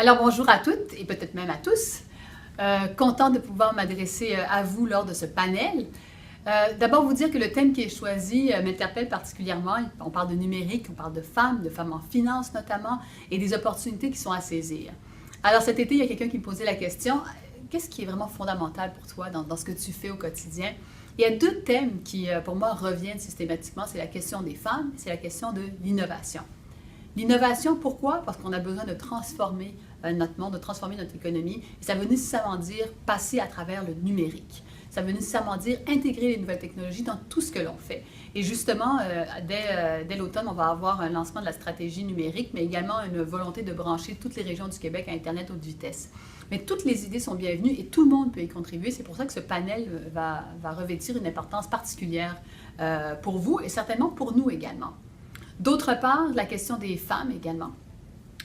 Alors bonjour à toutes et peut-être même à tous. Content de pouvoir m'adresser à vous lors de ce panel. D'abord vous dire que le thème qui est choisi m'interpelle particulièrement. On parle de numérique, on parle de femmes en finance notamment, et des opportunités qui sont à saisir. Alors cet été, il y a quelqu'un qui me posait la question, qu'est-ce qui est vraiment fondamental pour toi dans ce que tu fais au quotidien? Il y a deux thèmes qui, pour moi, reviennent systématiquement. C'est la question des femmes et c'est la question de l'innovation. L'innovation, pourquoi? Parce qu'on a besoin de transformer notre monde, de transformer notre économie. Et ça veut nécessairement dire passer à travers le numérique. Ça veut nécessairement dire intégrer les nouvelles technologies dans tout ce que l'on fait. Et justement, dès l'automne, on va avoir un lancement de la stratégie numérique, mais également une volonté de brancher toutes les régions du Québec à Internet haute vitesse. Mais toutes les idées sont bienvenues et tout le monde peut y contribuer. C'est pour ça que ce panel va revêtir une importance particulière pour vous et certainement pour nous également. D'autre part, la question des femmes également.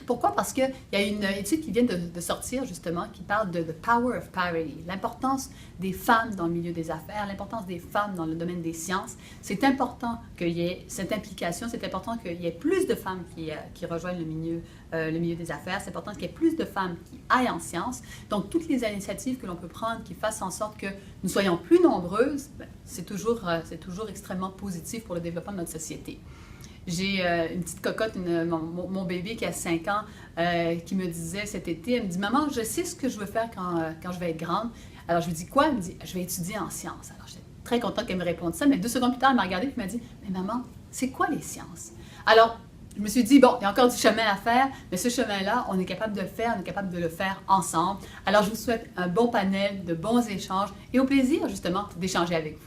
Pourquoi? Parce qu'il y a une étude qui vient de sortir justement qui parle de The Power of Parity, l'importance des femmes dans le milieu des affaires, l'importance des femmes dans le domaine des sciences. C'est important qu'il y ait cette implication, c'est important qu'il y ait plus de femmes qui rejoignent le milieu des affaires, c'est important qu'il y ait plus de femmes qui aillent en sciences. Donc, toutes les initiatives que l'on peut prendre qui fassent en sorte que nous soyons plus nombreuses, c'est toujours extrêmement positif pour le développement de notre société. J'ai une petite cocotte, mon bébé qui a 5 ans, qui me disait cet été, elle me dit « Maman, je sais ce que je veux faire quand je vais être grande. » Alors je lui dis « Quoi? » Elle me dit « Je vais étudier en sciences. » Alors j'étais très contente qu'elle me réponde ça, mais 2 secondes plus tard, elle m'a regardée et m'a dit « Mais maman, c'est quoi les sciences? » Alors je me suis dit « Bon, il y a encore du chemin à faire, mais ce chemin-là, on est capable de le faire, on est capable de le faire ensemble. » Alors je vous souhaite un bon panel, de bons échanges et au plaisir justement d'échanger avec vous.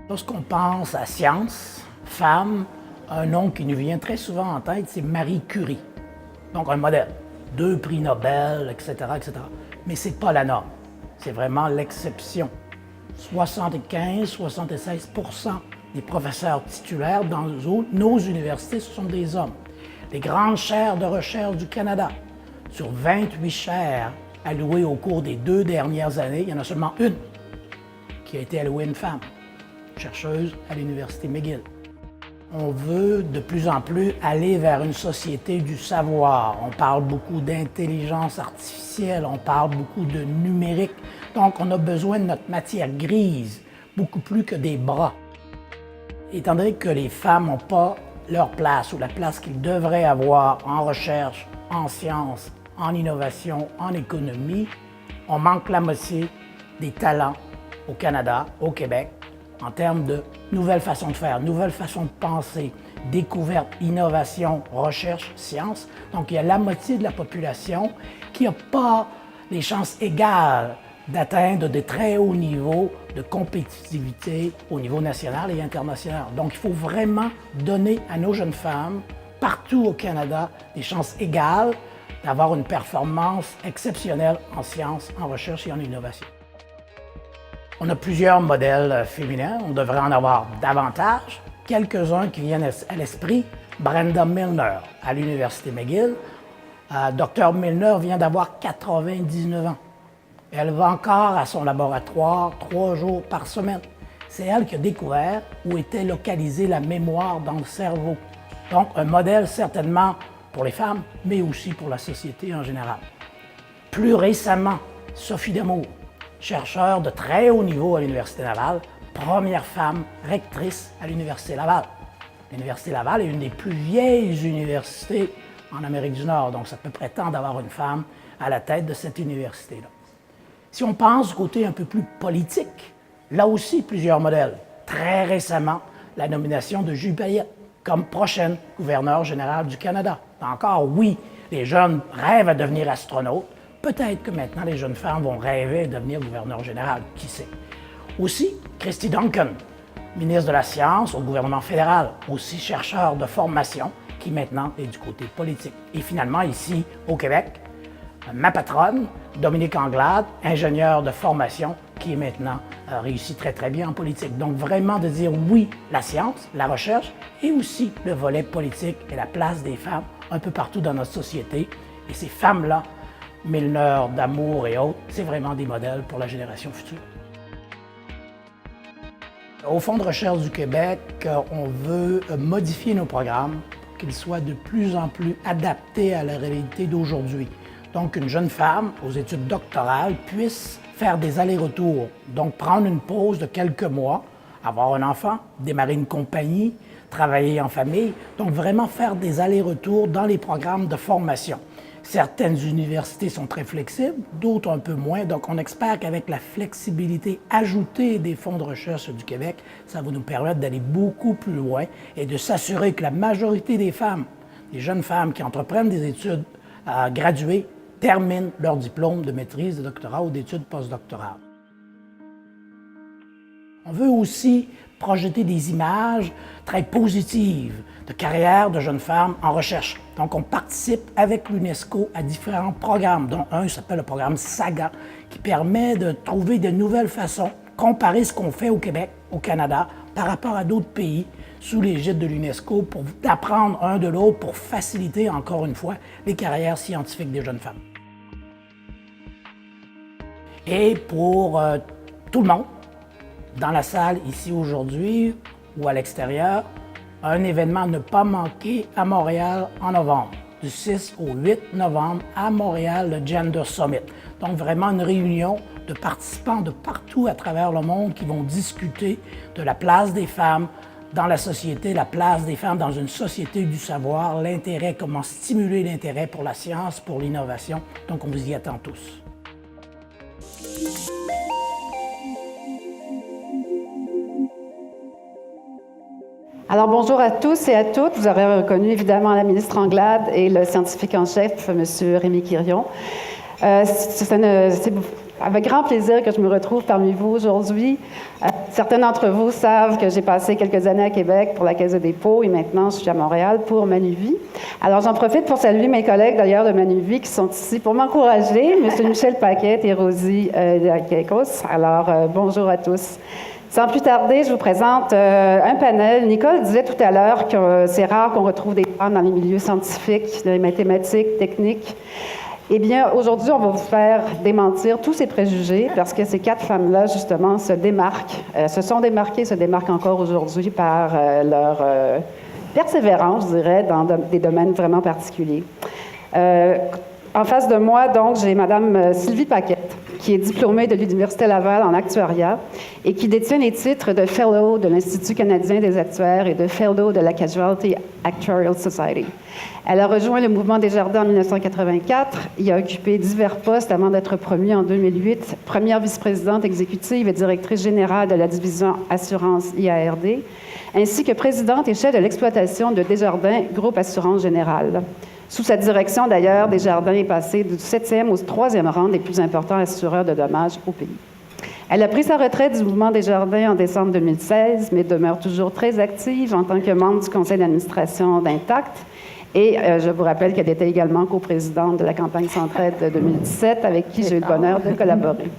Lorsqu'on pense à science, femme, un nom qui nous vient très souvent en tête, c'est Marie Curie. Donc un modèle, 2 prix Nobel, etc., etc. Mais ce n'est pas la norme, c'est vraiment l'exception. 75-76% des professeurs titulaires dans nos universités, ce sont des hommes. Les grandes chaires de recherche du Canada, sur 28 chaires allouées au cours des 2 dernières années, il y en a seulement une qui a été allouée à une femme, chercheuse à l'Université McGill. On veut de plus en plus aller vers une société du savoir. On parle beaucoup d'intelligence artificielle, on parle beaucoup de numérique. Donc, on a besoin de notre matière grise, beaucoup plus que des bras. Étant donné que les femmes n'ont pas leur place ou la place qu'ils devraient avoir en recherche, en sciences, en innovation, en économie, on manque la moitié des talents au Canada, au Québec, en termes de nouvelles façons de faire, nouvelles façons de penser, découverte, innovation, recherche, science. Donc, il y a la moitié de la population qui n'a pas les chances égales d'atteindre de très hauts niveaux de compétitivité au niveau national et international. Donc, il faut vraiment donner à nos jeunes femmes, partout au Canada, des chances égales d'avoir une performance exceptionnelle en sciences, en recherche et en innovation. On a plusieurs modèles féminins, on devrait en avoir davantage. Quelques-uns qui viennent à l'esprit, Brenda Milner à l'Université McGill. Dr Milner vient d'avoir 99 ans. Elle va encore à son laboratoire 3 jours par semaine. C'est elle qui a découvert où était localisée la mémoire dans le cerveau. Donc un modèle certainement pour les femmes, mais aussi pour la société en général. Plus récemment, Sophie Damour, chercheure de très haut niveau à l'Université Laval, première femme rectrice à l'Université Laval. L'Université Laval est une des plus vieilles universités en Amérique du Nord, donc ça peut prétendre d'avoir une femme à la tête de cette université-là. Si on pense du côté un peu plus politique, là aussi plusieurs modèles. Très récemment, la nomination de Julie Payette comme prochaine gouverneure générale du Canada. Encore, oui, les jeunes rêvent à devenir astronautes. Peut-être que maintenant, les jeunes femmes vont rêver de devenir gouverneur général, qui sait. Aussi, Christy Duncan, ministre de la Science au gouvernement fédéral, aussi chercheur de formation, qui maintenant est du côté politique. Et finalement, ici, au Québec, ma patronne, Dominique Anglade, ingénieure de formation, qui est maintenant réussit très, très bien en politique. Donc, vraiment de dire oui, la science, la recherche, et aussi le volet politique et la place des femmes un peu partout dans notre société. Et ces femmes-là, Milner, Damour et autres, c'est vraiment des modèles pour la génération future. Au Fonds de recherche du Québec, on veut modifier nos programmes pour qu'ils soient de plus en plus adaptés à la réalité d'aujourd'hui. Donc, une jeune femme aux études doctorales puisse faire des allers-retours, donc prendre une pause de quelques mois, avoir un enfant, démarrer une compagnie, travailler en famille, donc vraiment faire des allers-retours dans les programmes de formation. Certaines universités sont très flexibles, d'autres un peu moins, donc on espère qu'avec la flexibilité ajoutée des fonds de recherche du Québec, ça va nous permettre d'aller beaucoup plus loin et de s'assurer que la majorité des femmes, des jeunes femmes qui entreprennent des études graduées, terminent leur diplôme de maîtrise, de doctorat ou d'études postdoctorales. On veut aussi projeter des images très positives de carrière de jeunes femmes en recherche. Donc, on participe avec l'UNESCO à différents programmes, dont un s'appelle le programme SAGA, qui permet de trouver de nouvelles façons, comparer ce qu'on fait au Québec, au Canada, par rapport à d'autres pays sous l'égide de l'UNESCO, pour apprendre un de l'autre, pour faciliter, encore une fois, les carrières scientifiques des jeunes femmes. Et pour tout le monde, dans la salle ici aujourd'hui ou à l'extérieur, un événement à ne pas manquer à Montréal en novembre, du 6 au 8 novembre à Montréal, le Gender Summit. Donc vraiment une réunion de participants de partout à travers le monde qui vont discuter de la place des femmes dans la société, la place des femmes dans une société du savoir, l'intérêt, comment stimuler l'intérêt pour la science, pour l'innovation. Donc on vous y attend tous. Alors, bonjour à tous et à toutes. Vous aurez reconnu évidemment la ministre Anglade et le scientifique en chef, M. Rémi Quirion. C'est avec grand plaisir que je me retrouve parmi vous aujourd'hui. Certains d'entre vous savent que j'ai passé quelques années à Québec pour la Caisse de dépôt et maintenant je suis à Montréal pour Manuvie. Alors, j'en profite pour saluer mes collègues d'ailleurs de Manuvie qui sont ici pour m'encourager, M. Michel Paquette et Rosie Keikos. Alors, bonjour à tous. Sans plus tarder, je vous présente un panel. Nicole disait tout à l'heure que c'est rare qu'on retrouve des femmes dans les milieux scientifiques, dans les mathématiques, techniques. Eh bien, aujourd'hui, on va vous faire démentir tous ces préjugés parce que ces 4 femmes-là, justement, se démarquent, se sont démarquées, se démarquent encore aujourd'hui par leur persévérance, je dirais, dans des domaines vraiment particuliers. En face de moi, donc, j'ai Mme Sylvie Paquette, qui est diplômée de l'Université Laval en actuariat et qui détient les titres de Fellow de l'Institut canadien des actuaires et de Fellow de la Casualty Actuarial Society. Elle a rejoint le mouvement Desjardins en 1984 et a occupé divers postes avant d'être promue en 2008, première vice-présidente exécutive et directrice générale de la division Assurance IARD, ainsi que présidente et chef de l'exploitation de Desjardins Groupe Assurance Générale. Sous sa direction, d'ailleurs, Desjardins est passé du 7e au 3e rang des plus importants assureurs de dommages au pays. Elle a pris sa retraite du mouvement Desjardins en décembre 2016, mais demeure toujours très active en tant que membre du conseil d'administration d'Intact. Et je vous rappelle qu'elle était également coprésidente de la campagne Centraide de 2017, avec qui j'ai eu le bonheur de collaborer.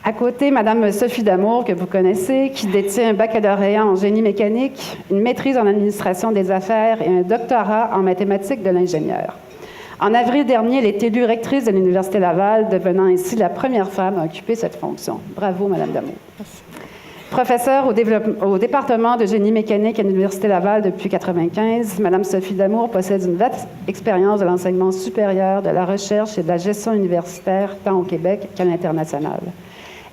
À côté, Mme Sophie Damour, que vous connaissez, qui détient un baccalauréat en génie mécanique, une maîtrise en administration des affaires et un doctorat en mathématiques de l'ingénieur. En avril dernier, elle est élue rectrice de l'Université Laval, devenant ainsi la première femme à occuper cette fonction. Bravo, Mme Damour. Professeure au département de génie mécanique à l'Université Laval depuis 1995, Mme Sophie Damour possède une vaste expérience de l'enseignement supérieur, de la recherche et de la gestion universitaire, tant au Québec qu'à l'international.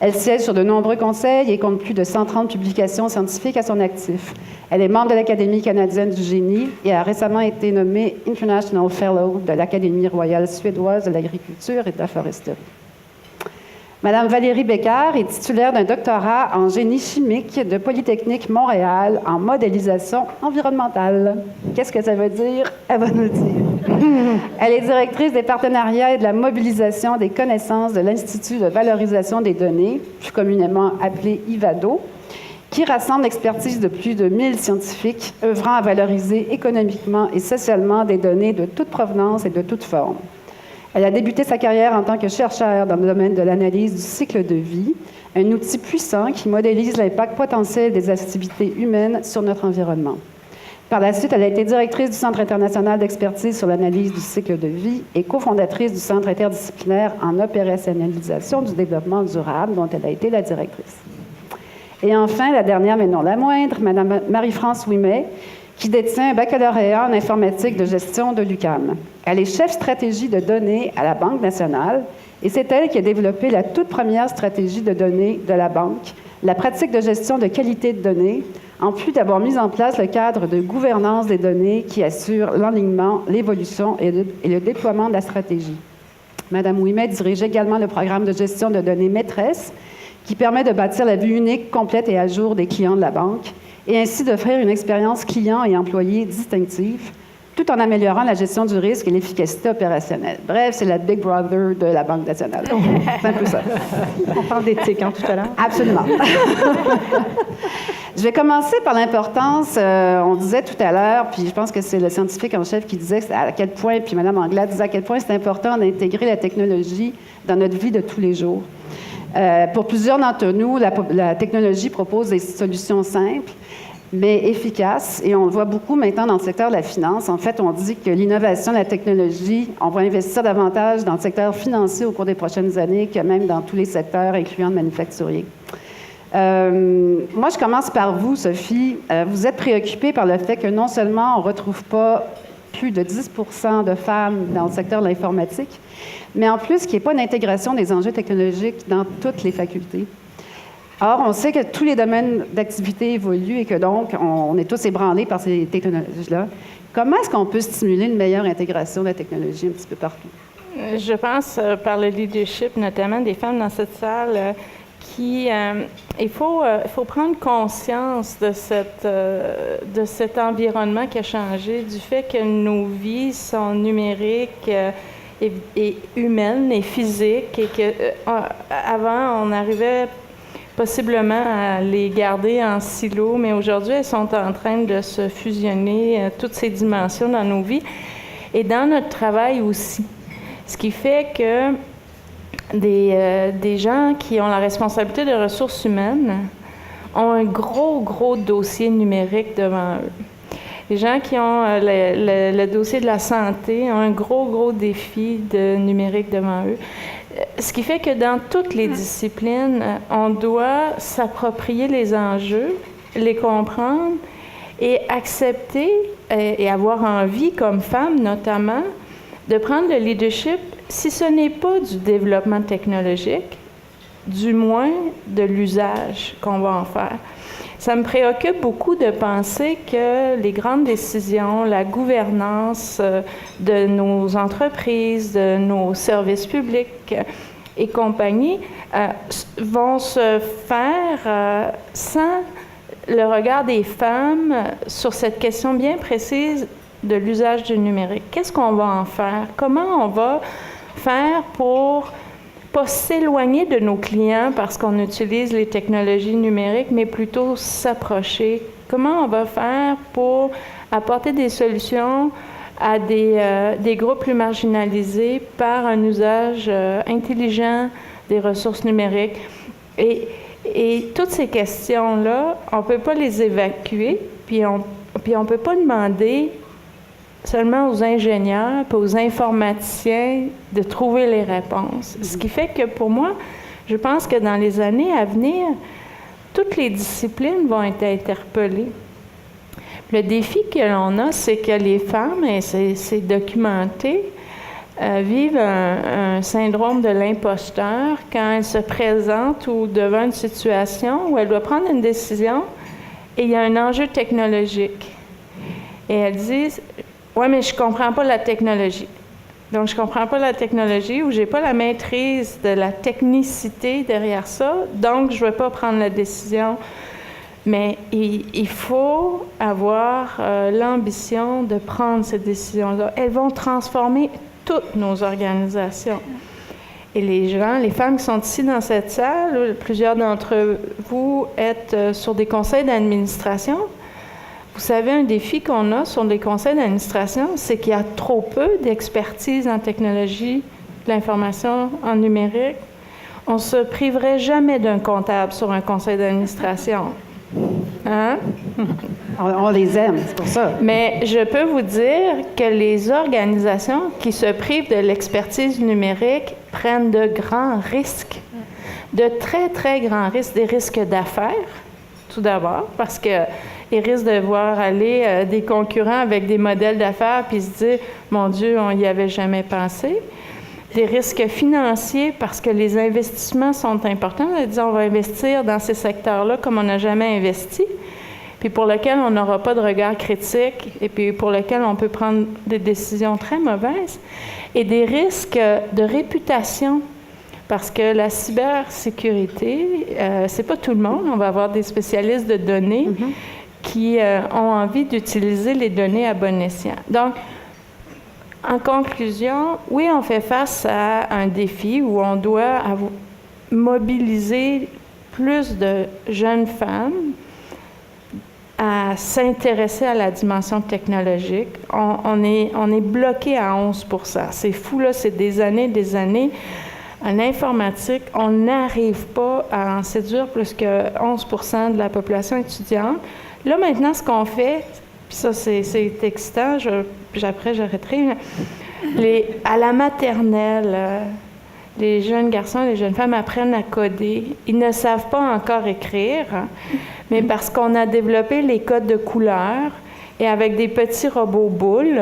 Elle siège sur de nombreux conseils et compte plus de 130 publications scientifiques à son actif. Elle est membre de l'Académie canadienne du génie et a récemment été nommée International Fellow de l'Académie royale suédoise de l'agriculture et de la foresterie. Madame Valérie Bécard est titulaire d'un doctorat en génie chimique de Polytechnique Montréal en modélisation environnementale. Qu'est-ce que ça veut dire? Elle va nous dire. Elle est directrice des partenariats et de la mobilisation des connaissances de l'Institut de valorisation des données, plus communément appelé IVADO, qui rassemble l'expertise de plus de 1000 scientifiques œuvrant à valoriser économiquement et socialement des données de toute provenance et de toute forme. Elle a débuté sa carrière en tant que chercheur dans le domaine de l'analyse du cycle de vie, un outil puissant qui modélise l'impact potentiel des activités humaines sur notre environnement. Par la suite, elle a été directrice du Centre international d'expertise sur l'analyse du cycle de vie et cofondatrice du Centre interdisciplinaire en opérationnalisation du développement durable, dont elle a été la directrice. Et enfin, la dernière, mais non la moindre, Mme Marie-France Ouimet, qui détient un baccalauréat en informatique de gestion de l'UQAM. Elle est chef stratégie de données à la Banque nationale et c'est elle qui a développé la toute première stratégie de données de la Banque, la pratique de gestion de qualité de données, en plus d'avoir mis en place le cadre de gouvernance des données qui assure l'enlignement, l'évolution et le déploiement de la stratégie. Mme Ouimet dirige également le programme de gestion de données maîtresse qui permet de bâtir la vue unique, complète et à jour des clients de la banque et ainsi d'offrir une expérience client et employé distinctive tout en améliorant la gestion du risque et l'efficacité opérationnelle. Bref, c'est la Big Brother de la Banque nationale. C'est un peu ça. On parle d'éthique, tout à l'heure. Absolument. Je vais commencer par l'importance, on disait tout à l'heure, puis je pense que c'est le scientifique en chef qui disait à quel point, puis Mme Anglade disait à quel point c'est important d'intégrer la technologie dans notre vie de tous les jours. Pour plusieurs d'entre nous, la technologie propose des solutions simples, mais efficaces, et on le voit beaucoup maintenant dans le secteur de la finance. En fait, on dit que l'innovation de la technologie, on va investir davantage dans le secteur financier au cours des prochaines années que même dans tous les secteurs, incluant le manufacturier. Moi, je commence par vous, Sophie. Vous êtes préoccupée par le fait que non seulement on ne retrouve pas plus de 10 % de femmes dans le secteur de l'informatique, mais en plus qu'il n'y ait pas d'intégration des enjeux technologiques dans toutes les facultés. Or, on sait que tous les domaines d'activité évoluent et que donc, on est tous ébranlés par ces technologies-là. Comment est-ce qu'on peut stimuler une meilleure intégration de la technologie un petit peu partout? Je pense par le leadership, notamment des femmes dans cette salle, il faut prendre conscience de cet environnement qui a changé, du fait que nos vies sont numériques et humaines et physiques, et qu'avant, on arrivait possiblement à les garder en silo, mais aujourd'hui, elles sont en train de se fusionner, toutes ces dimensions dans nos vies et dans notre travail aussi. Ce qui fait que des gens qui ont la responsabilité de ressources humaines ont un gros dossier numérique devant eux. Les gens qui ont le dossier de la santé ont un gros défi de numérique devant eux. Ce qui fait que dans toutes les disciplines, on doit s'approprier les enjeux, les comprendre et accepter et avoir envie, comme femme notamment, de prendre le leadership, si ce n'est pas du développement technologique, du moins de l'usage qu'on va en faire. Ça me préoccupe beaucoup de penser que les grandes décisions, la gouvernance de nos entreprises, de nos services publics et compagnie vont se faire sans le regard des femmes sur cette question bien précise de l'usage du numérique. Qu'est-ce qu'on va en faire? Comment on va faire pour pas s'éloigner de nos clients parce qu'on utilise les technologies numériques, mais plutôt s'approcher? Comment on va faire pour apporter des solutions à des groupes plus marginalisés par un usage intelligent des ressources numériques? Et toutes ces questions-là, on ne peut pas les évacuer, puis on peut pas demander seulement aux ingénieurs et aux informaticiens de trouver les réponses. Ce qui fait que pour moi, je pense que dans les années à venir, toutes les disciplines vont être interpellées. Le défi que l'on a, c'est que les femmes, et c'est documenté, vivent un syndrome de l'imposteur quand elles se présentent ou devant une situation où elles doivent prendre une décision et il y a un enjeu technologique. Et elles disent « Ouais, mais je ne comprends pas la technologie. Donc, je ne comprends pas la technologie ou je n'ai pas la maîtrise de la technicité derrière ça, donc je ne vais pas prendre la décision. » Mais il faut avoir l'ambition de prendre ces décisions-là. Elles vont transformer toutes nos organisations. Et les femmes qui sont ici dans cette salle, plusieurs d'entre vous êtes sur des conseils d'administration. Vous savez, un défi qu'on a sur les conseils d'administration, c'est qu'il y a trop peu d'expertise en technologie, de l'information en numérique. On ne se priverait jamais d'un comptable sur un conseil d'administration. Hein? On les aime, c'est pour ça. Mais je peux vous dire que les organisations qui se privent de l'expertise numérique prennent de grands risques, de très, très grands risques, des risques d'affaires, tout d'abord, parce qu'ils risquent de voir aller des concurrents avec des modèles d'affaires puis se dire « Mon Dieu, on n'y avait jamais pensé ». Des risques financiers parce que les investissements sont importants. On va investir dans ces secteurs-là comme on n'a jamais investi, puis pour lequel on n'aura pas de regard critique et puis pour lequel on peut prendre des décisions très mauvaises. Et des risques de réputation. Parce que la cybersécurité, c'est pas tout le monde. On va avoir des spécialistes de données qui ont envie d'utiliser les données à bon escient. Donc, en conclusion, oui, on fait face à un défi où on doit mobiliser plus de jeunes femmes à s'intéresser à la dimension technologique. On est bloqué à 11 %. C'est fou, là, c'est des années. En informatique, on n'arrive pas à en séduire plus que 11 % de la population étudiante. Là, maintenant, ce qu'on fait, puis ça, c'est excitant, puis après, j'arrêterai. À la maternelle, les jeunes garçons et les jeunes femmes apprennent à coder. Ils ne savent pas encore écrire, mais parce qu'on a développé les codes de couleurs et avec des petits robots boules,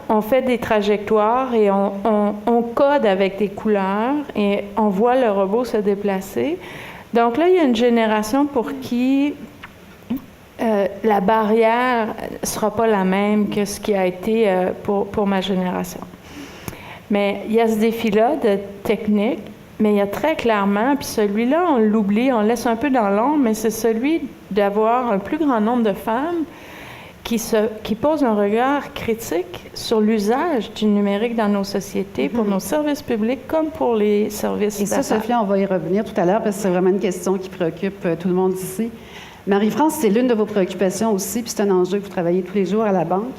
on fait des trajectoires et on code avec des couleurs et on voit le robot se déplacer. Donc là, il y a une génération pour qui la barrière ne sera pas la même que ce qui a été pour ma génération. Mais il y a ce défi-là de technique, mais il y a très clairement, puis celui-là, on l'oublie, on le laisse un peu dans l'ombre, mais c'est celui d'avoir un plus grand nombre de femmes qui posent un regard critique sur l'usage du numérique dans nos sociétés, pour nos services publics comme pour les services d'affaires. Et ça, Sophia, on va y revenir tout à l'heure parce que c'est vraiment une question qui préoccupe tout le monde ici. Marie-France, c'est l'une de vos préoccupations aussi, puis c'est un enjeu que vous travaillez tous les jours à la banque.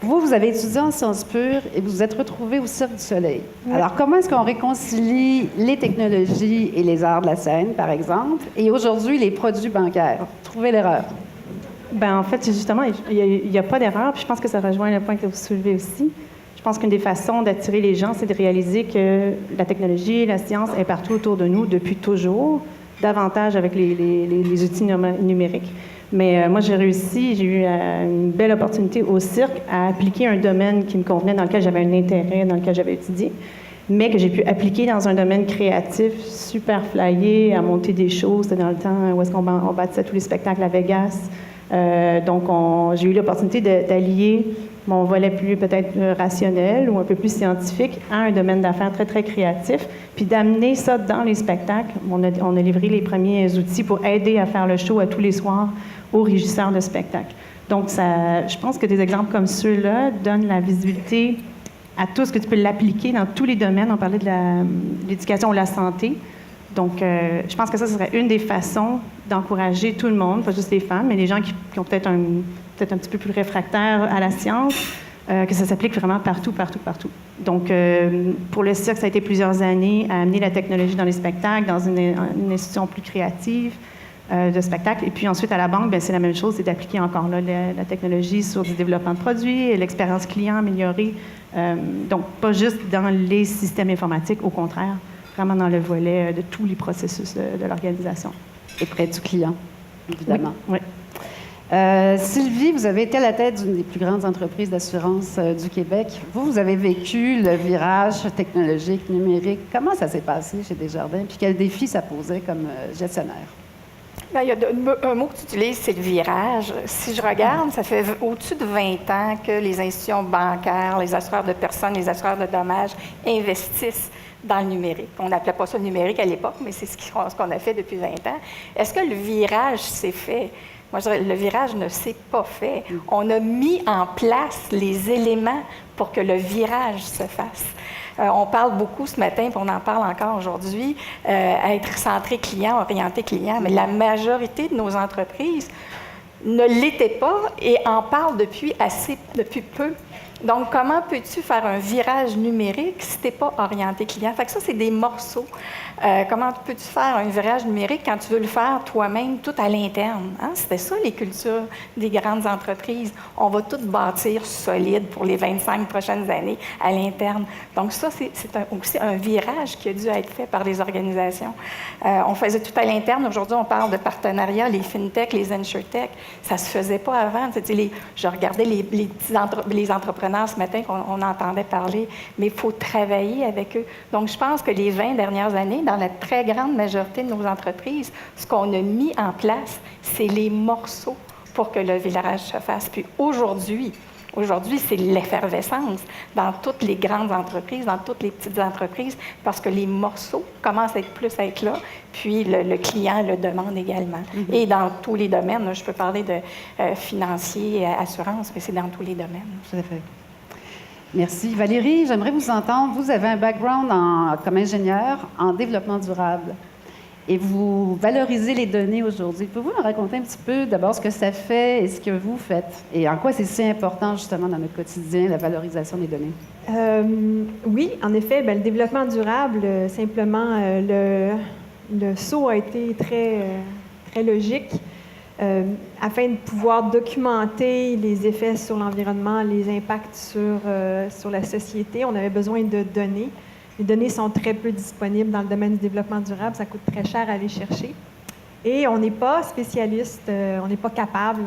Vous avez étudié en sciences pures et vous vous êtes retrouvée au Cirque du Soleil. Oui. Alors, comment est-ce qu'on réconcilie les technologies et les arts de la scène, par exemple, et aujourd'hui, les produits bancaires? Trouvez l'erreur. Bien, en fait, justement, il n'y a pas d'erreur, puis je pense que ça rejoint le point que vous soulevez aussi. Je pense qu'une des façons d'attirer les gens, c'est de réaliser que la technologie et la science est partout autour de nous depuis toujours, davantage avec les outils numériques. Mais moi, j'ai eu une belle opportunité au cirque à appliquer un domaine qui me convenait, dans lequel j'avais un intérêt, dans lequel j'avais étudié, mais que j'ai pu appliquer dans un domaine créatif, super flyé, à monter des choses. C'était dans le temps où est-ce qu'on bâtissait tous les spectacles à Vegas. Donc, j'ai eu l'opportunité d'allier mon volet plus peut-être rationnel ou un peu plus scientifique à un domaine d'affaires très, très créatif, puis d'amener ça dans les spectacles. On a livré les premiers outils pour aider à faire le show à tous les soirs aux régisseurs de spectacles. Donc, je pense que des exemples comme ceux-là donnent la visibilité à tout ce que tu peux l'appliquer dans tous les domaines. On parlait de l'éducation ou la santé. Donc, je pense que ça serait une des façons d'encourager tout le monde, pas juste les femmes, mais les gens qui ont peut-être un petit peu plus réfractaires à la science, que ça s'applique vraiment partout. Donc, pour le cirque, ça a été plusieurs années à amener la technologie dans les spectacles, dans une institution plus créative de spectacle. Et puis ensuite, à la banque, bien, c'est la même chose, c'est d'appliquer encore là la technologie sur du développement de produits, l'expérience client améliorée. Donc, pas juste dans les systèmes informatiques, au contraire, vraiment dans le volet de tous les processus de l'organisation. Et près du client, évidemment. Oui. Sylvie, vous avez été à la tête d'une des plus grandes entreprises d'assurance du Québec. Vous avez vécu le virage technologique, numérique. Comment ça s'est passé chez Desjardins? Puis quels défis ça posait comme gestionnaire? Bien, il y a un mot que tu utilises, c'est le virage. Si je regarde, ça fait au-dessus de 20 ans que les institutions bancaires, les assureurs de personnes, les assureurs de dommages investissent dans le numérique. On n'appelait pas ça le numérique à l'époque, mais c'est ce qu'on a fait depuis 20 ans. Est-ce que le virage s'est fait? Moi, je dirais, le virage ne s'est pas fait. On a mis en place les éléments pour que le virage se fasse. On parle beaucoup ce matin, puis on en parle encore aujourd'hui, être centré client, orienté client, mais la majorité de nos entreprises ne l'étaient pas et en parlent depuis peu. Donc, comment peux-tu faire un virage numérique si tu n'es pas orienté client? Fait que ça, c'est des morceaux. Comment peux-tu faire un virage numérique quand tu veux le faire toi-même, tout à l'interne? Hein? C'était ça, les cultures des grandes entreprises. On va tout bâtir solide pour les 25 prochaines années à l'interne. Donc, ça, c'est aussi un virage qui a dû être fait par les organisations. On faisait tout à l'interne. Aujourd'hui, on parle de partenariats, les FinTech, les InsurTech. Ça ne se faisait pas avant. Je regardais les entrepreneurs ce matin qu'on entendait parler, mais il faut travailler avec eux. Donc, je pense que les 20 dernières années, dans la très grande majorité de nos entreprises, ce qu'on a mis en place, c'est les morceaux pour que le virage se fasse. Puis aujourd'hui, c'est l'effervescence dans toutes les grandes entreprises, dans toutes les petites entreprises, parce que les morceaux commencent à être là, puis le client le demande également. Mm-hmm. Et dans tous les domaines, je peux parler de financier, assurance, mais c'est dans tous les domaines. Tout à fait. Merci. Valérie, j'aimerais vous entendre. Vous avez un background comme ingénieur en développement durable et vous valorisez les données aujourd'hui. Pouvez-vous nous raconter un petit peu d'abord ce que ça fait et ce que vous faites et en quoi c'est si important justement dans notre quotidien, la valorisation des données? Oui, en effet, le développement durable, simplement, le saut a été très logique. Afin de pouvoir documenter les effets sur l'environnement, les impacts sur la société, on avait besoin de données. Les données sont très peu disponibles dans le domaine du développement durable, ça coûte très cher à aller chercher. Et on n'est pas spécialiste, on n'est pas capable,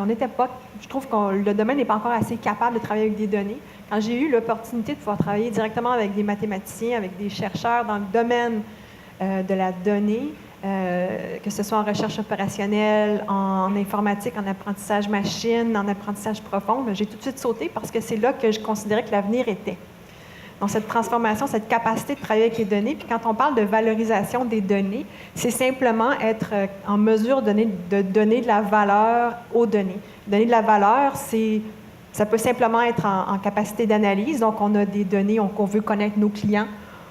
je trouve que le domaine n'est pas encore assez capable de travailler avec des données. Quand j'ai eu l'opportunité de pouvoir travailler directement avec des mathématiciens, avec des chercheurs dans le domaine de la donnée, que ce soit en recherche opérationnelle, en informatique, en apprentissage machine, en apprentissage profond, j'ai tout de suite sauté parce que c'est là que je considérais que l'avenir était. Donc, cette transformation, cette capacité de travailler avec les données, puis quand on parle de valorisation des données, c'est simplement être en mesure de donner de la valeur aux données. Donner de la valeur, ça peut simplement être en capacité d'analyse. Donc, on a des données, on veut connaître nos clients,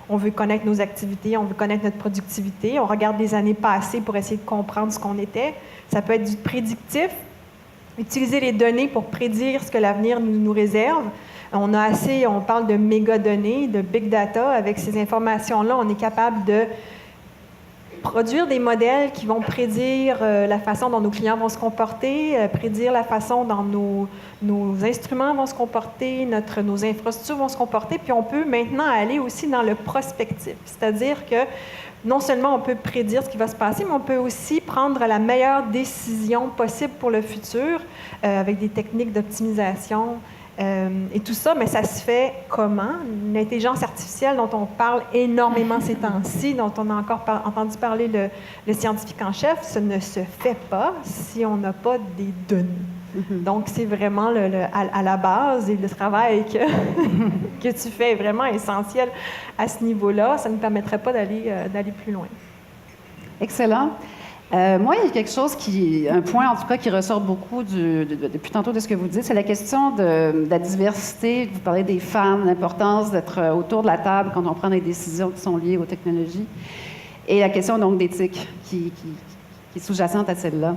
on veut connaître nos activités, on veut connaître notre productivité. On regarde les années passées pour essayer de comprendre ce qu'on était. Ça peut être du prédictif, utiliser les données pour prédire ce que l'avenir nous réserve. On parle de mégadonnées, de big data. Avec ces informations-là, on est capable de produire des modèles qui vont prédire la façon dont nos clients vont se comporter, prédire la façon dont nos instruments vont se comporter, nos infrastructures vont se comporter. Puis on peut maintenant aller aussi dans le prospectif, c'est-à-dire que non seulement on peut prédire ce qui va se passer, mais on peut aussi prendre la meilleure décision possible pour le futur avec des techniques d'optimisation. Et tout ça, mais ça se fait comment? L'intelligence artificielle dont on parle énormément ces temps-ci, dont on a encore entendu parler le scientifique en chef, ça ne se fait pas si on n'a pas des données. Mm-hmm. Donc, c'est vraiment à la base et le travail que tu fais est vraiment essentiel à ce niveau-là. Ça ne nous permettrait pas d'aller plus loin. Excellent. Moi, il y a quelque chose un point en tout cas qui ressort beaucoup depuis tantôt de ce que vous dites, c'est la question de la diversité. Vous parlez des femmes, l'importance d'être autour de la table quand on prend des décisions qui sont liées aux technologies. Et la question donc d'éthique qui est sous-jacente à celle-là.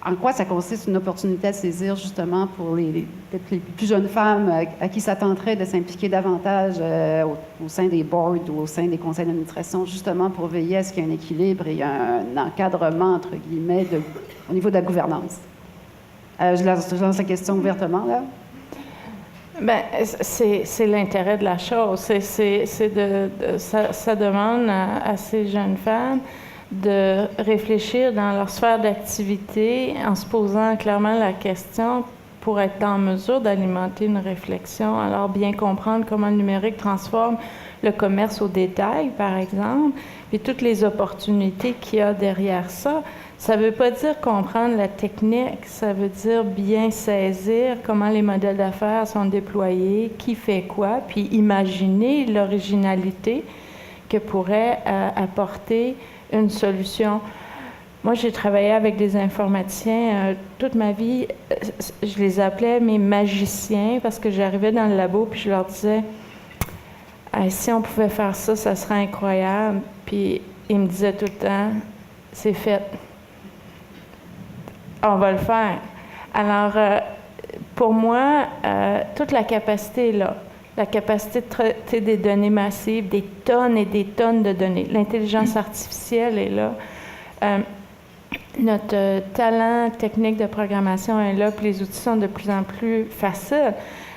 En quoi ça consiste une opportunité à saisir justement pour peut-être les plus jeunes femmes à qui ça tenterait de s'impliquer davantage au sein des boards ou au sein des conseils d'administration, justement pour veiller à ce qu'il y ait un équilibre et un encadrement, entre guillemets, au niveau de la gouvernance? Je lance la question ouvertement, là. Bien, c'est l'intérêt de la chose. Ça demande à ces jeunes femmes de réfléchir dans leur sphère d'activité en se posant clairement la question pour être en mesure d'alimenter une réflexion. Alors, bien comprendre comment le numérique transforme le commerce au détail, par exemple, puis toutes les opportunités qu'il y a derrière ça. Ça ne veut pas dire comprendre la technique, ça veut dire bien saisir comment les modèles d'affaires sont déployés, qui fait quoi, puis imaginer l'originalité que pourrait apporter une solution. Moi, j'ai travaillé avec des informaticiens toute ma vie. Je les appelais mes magiciens parce que j'arrivais dans le labo puis je leur disais si on pouvait faire ça, ça serait incroyable. Puis ils me disaient tout le temps c'est fait. On va le faire. Alors, pour moi, toute la capacité est là. La capacité de traiter des données massives, des tonnes et des tonnes de données. L'intelligence artificielle est là. Notre talent technique de programmation est là, puis les outils sont de plus en plus faciles.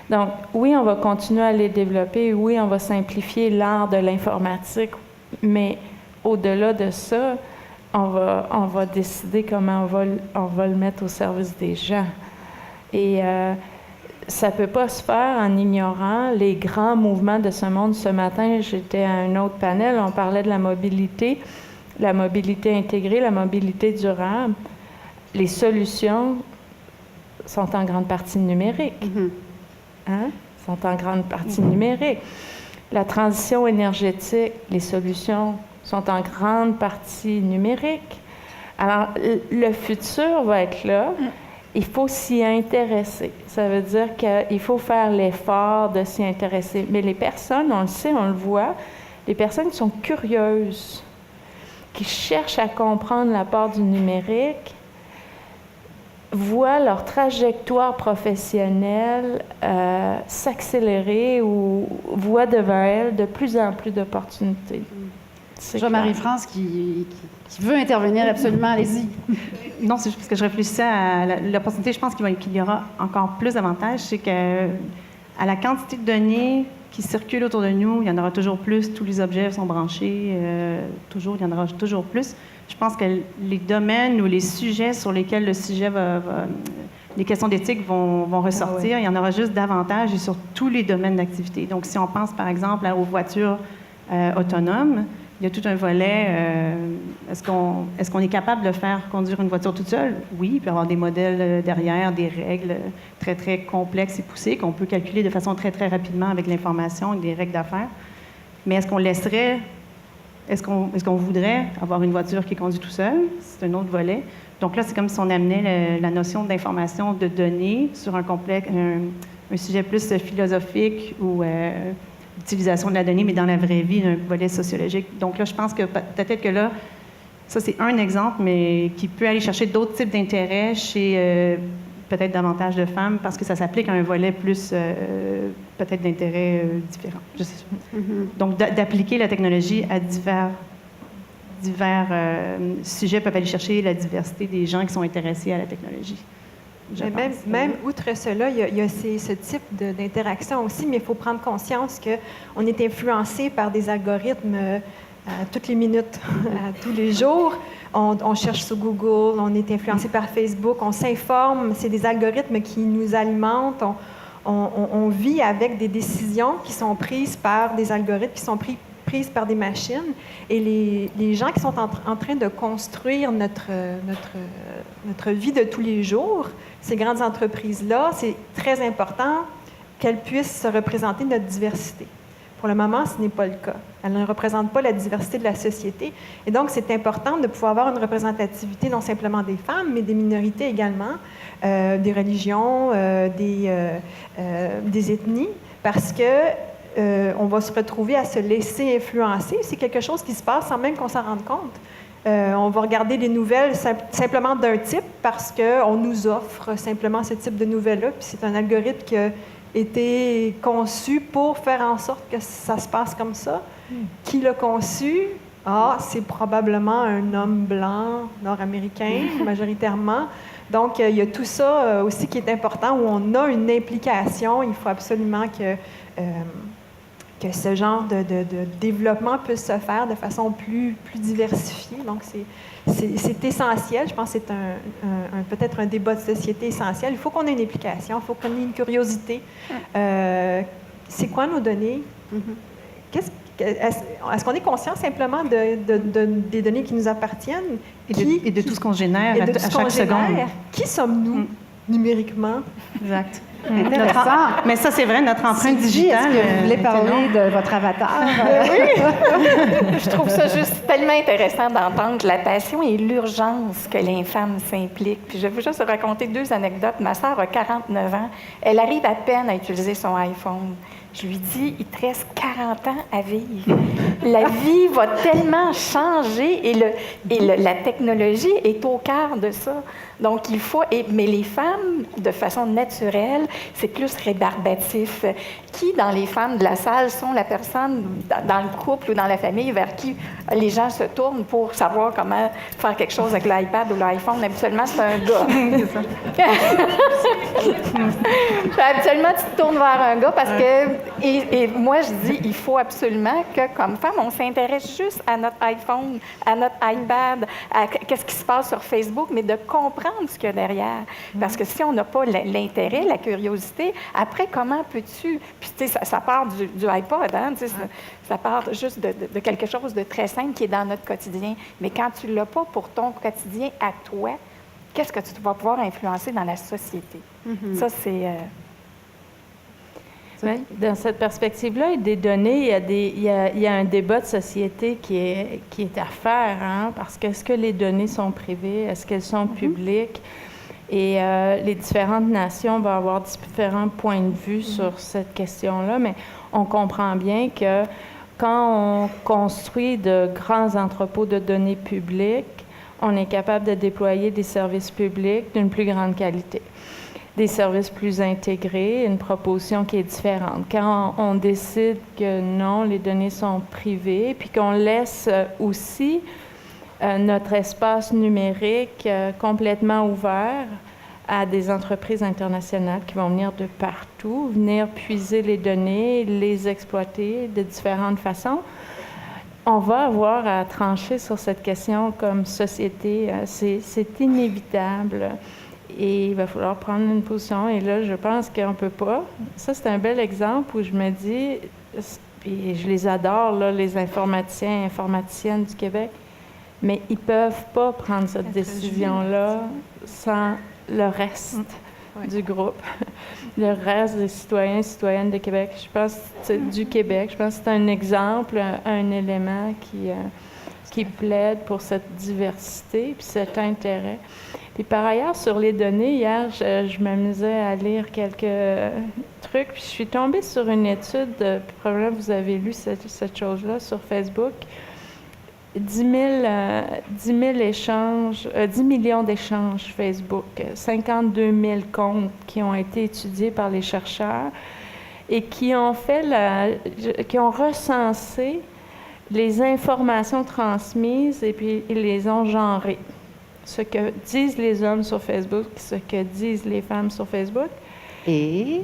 Donc, oui, on va continuer à les développer, oui, on va simplifier l'art de l'informatique, mais au-delà de ça, on va décider comment on va le mettre au service des gens. Et ça ne peut pas se faire en ignorant les grands mouvements de ce monde. Ce matin, j'étais à un autre panel, on parlait de la mobilité intégrée, la mobilité durable. Les solutions sont en grande partie numériques. Sont en grande partie numériques. La transition énergétique, les solutions sont en grande partie numériques. Alors, le futur va être là. Il faut s'y intéresser. Ça veut dire qu'il faut faire l'effort de s'y intéresser. Mais les personnes, on le sait, on le voit, les personnes qui sont curieuses, qui cherchent à comprendre l'apport du numérique, voient leur trajectoire professionnelle s'accélérer ou voient devant elles de plus en plus d'opportunités. Jean-Marie-France qui veut intervenir absolument, allez-y. Non, c'est juste parce que je réfléchissais à l'opportunité. Je pense qu'il y aura encore plus d'avantages. C'est qu'à la quantité de données qui circulent autour de nous, il y en aura toujours plus. Tous les objets sont branchés. Il y en aura toujours plus. Je pense que les domaines ou les sujets sur lesquels les questions d'éthique vont ressortir, il y en aura juste davantage et sur tous les domaines d'activité. Donc, si on pense, par exemple, aux voitures autonomes, il y a tout un volet. Est-ce qu'on est capable de faire conduire une voiture toute seule? Oui, il peut y avoir des modèles derrière, des règles très, très complexes et poussées qu'on peut calculer de façon très, très rapidement avec l'information et des règles d'affaires. Mais est-ce qu'on laisserait... Est-ce qu'on voudrait avoir une voiture qui conduit tout seul? C'est un autre volet. Donc là, c'est comme si on amenait la notion d'information, de données sur un sujet plus philosophique ou utilisation de la donnée, mais dans la vraie vie, un volet sociologique. Donc là, je pense que peut-être que là, ça c'est un exemple, mais qui peut aller chercher d'autres types d'intérêts chez peut-être davantage de femmes, parce que ça s'applique à un volet plus peut-être d'intérêts différents. Je sais pas. Donc d'appliquer la technologie à divers sujets peuvent aller chercher la diversité des gens qui sont intéressés à la technologie. Même outre cela, il y a ce type d'interaction aussi, mais il faut prendre conscience qu'on est influencé par des algorithmes toutes les minutes, tous les jours. On cherche sur Google, on est influencé par Facebook, on s'informe, c'est des algorithmes qui nous alimentent. On vit avec des décisions qui sont prises par des algorithmes, qui sont prises par des machines. Et les gens qui sont en train de construire notre vie de tous les jours, ces grandes entreprises-là, c'est très important qu'elles puissent représenter notre diversité. Pour le moment, ce n'est pas le cas. Elles ne représentent pas la diversité de la société. Et donc, c'est important de pouvoir avoir une représentativité non simplement des femmes, mais des minorités également, des religions, des ethnies, parce que on va se retrouver à se laisser influencer. C'est quelque chose qui se passe sans même qu'on s'en rende compte. On va regarder des nouvelles simplement d'un type parce qu'on nous offre simplement ce type de nouvelles-là. Puis c'est un algorithme qui a été conçu pour faire en sorte que ça se passe comme ça. Qui l'a conçu? C'est probablement un homme blanc, nord-américain, majoritairement. Donc, il y a tout ça aussi qui est important, où on a une implication. Il faut absolument que ce genre de développement puisse se faire de façon plus diversifiée. Donc, c'est essentiel. Je pense que c'est peut-être un débat de société essentiel. Il faut qu'on ait une implication, il faut qu'on ait une curiosité. C'est quoi nos données? Est-ce qu'on est conscient simplement des données qui nous appartiennent? Et de tout ce qu'on génère à chaque seconde. Qui sommes-nous numériquement? Exact. Intéressant. Mais ça, c'est vrai, notre empreinte digitale. Est-ce que vous voulez parler de votre avatar? Je trouve ça juste tellement intéressant d'entendre la passion et l'urgence que les femmes s'impliquent. Puis je veux juste raconter 2 anecdotes. Ma sœur a 49 ans. Elle arrive à peine à utiliser son iPhone. Je lui dis, il te reste 40 ans à vivre. La vie va tellement changer et la technologie est au cœur de ça. Donc, il faut... mais les femmes, de façon naturelle, c'est plus rébarbatif. Qui, dans les femmes de la salle, sont la personne dans le couple ou dans la famille vers qui les gens se tournent pour savoir comment faire quelque chose avec l'iPad ou l'iPhone? Habituellement, c'est un gars. Habituellement, tu te tournes vers un gars parce que... Et moi, je dis, il faut absolument que, comme femme, on s'intéresse juste à notre iPhone, à notre iPad, à qu'est-ce qui se passe sur Facebook, mais de comprendre ce qu'il y a derrière. Parce que si on n'a pas l'intérêt, la curiosité, après, comment peux-tu... Puis, tu sais, ça part du iPod, hein? Tu sais, ça part juste de quelque chose de très simple qui est dans notre quotidien. Mais quand tu ne l'as pas pour ton quotidien à toi, qu'est-ce que tu vas pouvoir influencer dans la société? Ça, c'est... Oui, dans cette perspective-là, des données, il y a un débat de société qui est à faire, hein, parce que est-ce que les données sont privées, est-ce qu'elles sont publiques? Et les différentes nations vont avoir différents points de vue sur cette question-là, mais on comprend bien que quand on construit de grands entrepôts de données publiques, on est capable de déployer des services publics d'une plus grande qualité, des services plus intégrés, une proposition qui est différente. Quand on décide que non, les données sont privées, puis qu'on laisse aussi notre espace numérique complètement ouvert à des entreprises internationales qui vont venir de partout, venir puiser les données, les exploiter de différentes façons, on va avoir à trancher sur cette question comme société. C'est inévitable. Et il va falloir prendre une position. Et là, je pense qu'on ne peut pas. Ça, c'est un bel exemple où je me dis, et je les adore, là, les informaticiens et informaticiennes du Québec, mais ils ne peuvent pas prendre cette décision-là sans le reste du groupe, le reste des citoyens et citoyennes de Québec. Je pense du Québec. Je pense que c'est un exemple, un élément qui plaide pour cette diversité puis cet intérêt. Puis par ailleurs, sur les données, hier, je m'amusais à lire quelques trucs, puis je suis tombée sur une étude, puis probablement vous avez lu cette chose-là sur Facebook, 10 millions d'échanges Facebook, 52 000 comptes qui ont été étudiés par les chercheurs et qui ont recensé les informations transmises et puis ils les ont genrées. Ce que disent les hommes sur Facebook, ce que disent les femmes sur Facebook. Et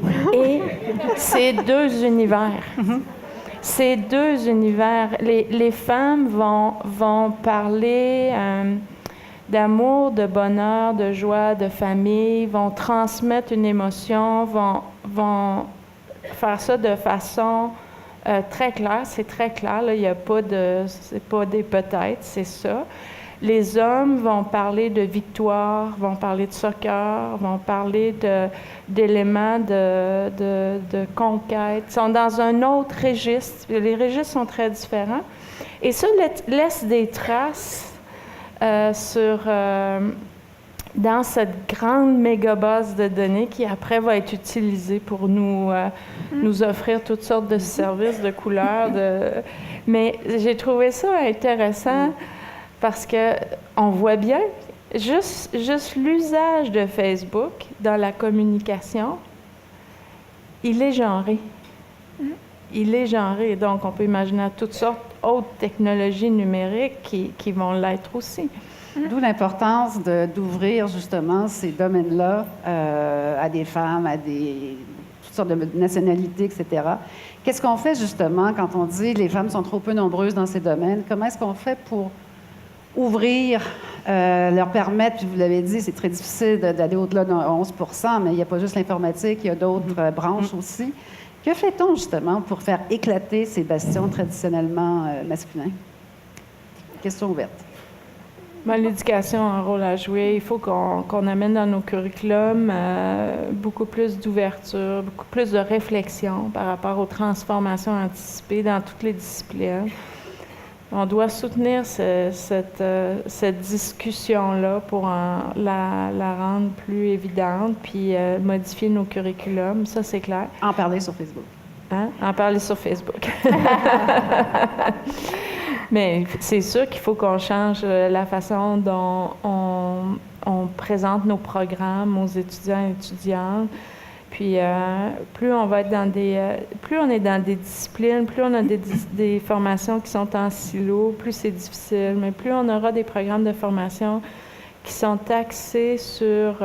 c'est 2 univers. Ces 2 univers, les femmes vont parler d'amour, de bonheur, de joie, de famille, vont transmettre une émotion, vont faire ça de façon très claire. C'est très clair, là, il n'y a pas c'est pas des peut-être, c'est ça. Les hommes vont parler de victoire, vont parler de soccer, vont parler d'éléments de conquête. Ils sont dans un autre registre. Les registres sont très différents. Et ça laisse des traces dans cette grande méga-base de données qui, après, va être utilisée pour nous offrir toutes sortes de services, de couleurs. Mais j'ai trouvé ça intéressant. Parce qu'on voit bien, juste l'usage de Facebook dans la communication, il est genré. Il est genré. Donc, on peut imaginer toutes sortes d'autres technologies numériques qui vont l'être aussi. D'où l'importance d'ouvrir justement ces domaines-là à des femmes, à toutes sortes de nationalités, etc. Qu'est-ce qu'on fait justement quand on dit que les femmes sont trop peu nombreuses dans ces domaines? Comment est-ce qu'on fait pour ouvrir, leur permettre, puis vous l'avez dit, c'est très difficile d'aller au-delà de 11 %, mais il n'y a pas juste l'informatique, il y a d'autres branches aussi. Que fait-on justement pour faire éclater ces bastions traditionnellement masculins? Question ouverte. Ben, l'éducation a un rôle à jouer. Il faut qu'on amène dans nos curriculums beaucoup plus d'ouverture, beaucoup plus de réflexion par rapport aux transformations anticipées dans toutes les disciplines. On doit soutenir cette discussion-là pour la rendre plus évidente, puis modifier nos curriculums, ça c'est clair. En parler sur Facebook. Hein? En parler sur Facebook. Mais c'est sûr qu'il faut qu'on change la façon dont on présente nos programmes aux étudiants et étudiantes. Puis plus on va être plus on est dans des disciplines, plus on a des formations qui sont en silo, plus c'est difficile. Mais plus on aura des programmes de formation qui sont axés sur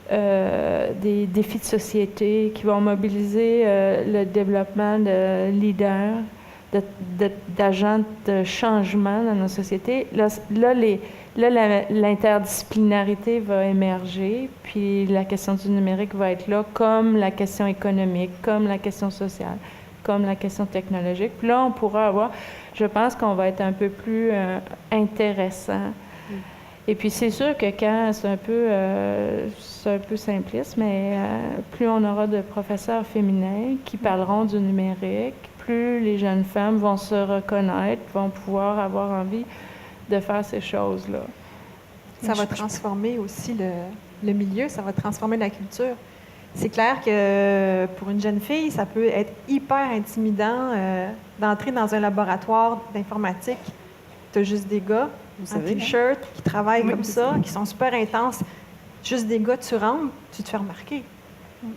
des défis de société, qui vont mobiliser le développement de leaders, d'agents de changement dans nos sociétés. Là, l'interdisciplinarité va émerger, puis la question du numérique va être là, comme la question économique, comme la question sociale, comme la question technologique. Puis là, on pourra avoir, je pense qu'on va être un peu plus intéressant. Et puis c'est sûr que quand c'est un peu simpliste, mais plus on aura de professeurs féminins qui parleront du numérique, plus les jeunes femmes vont se reconnaître, vont pouvoir avoir envie de faire ces choses-là. Ça va transformer aussi le milieu, ça va transformer la culture. C'est clair que pour une jeune fille, ça peut être hyper intimidant d'entrer dans un laboratoire d'informatique. Tu as juste des gars en T-shirt qui travaillent comme ça, qui sont super intenses. Juste des gars, tu rentres, tu te fais remarquer.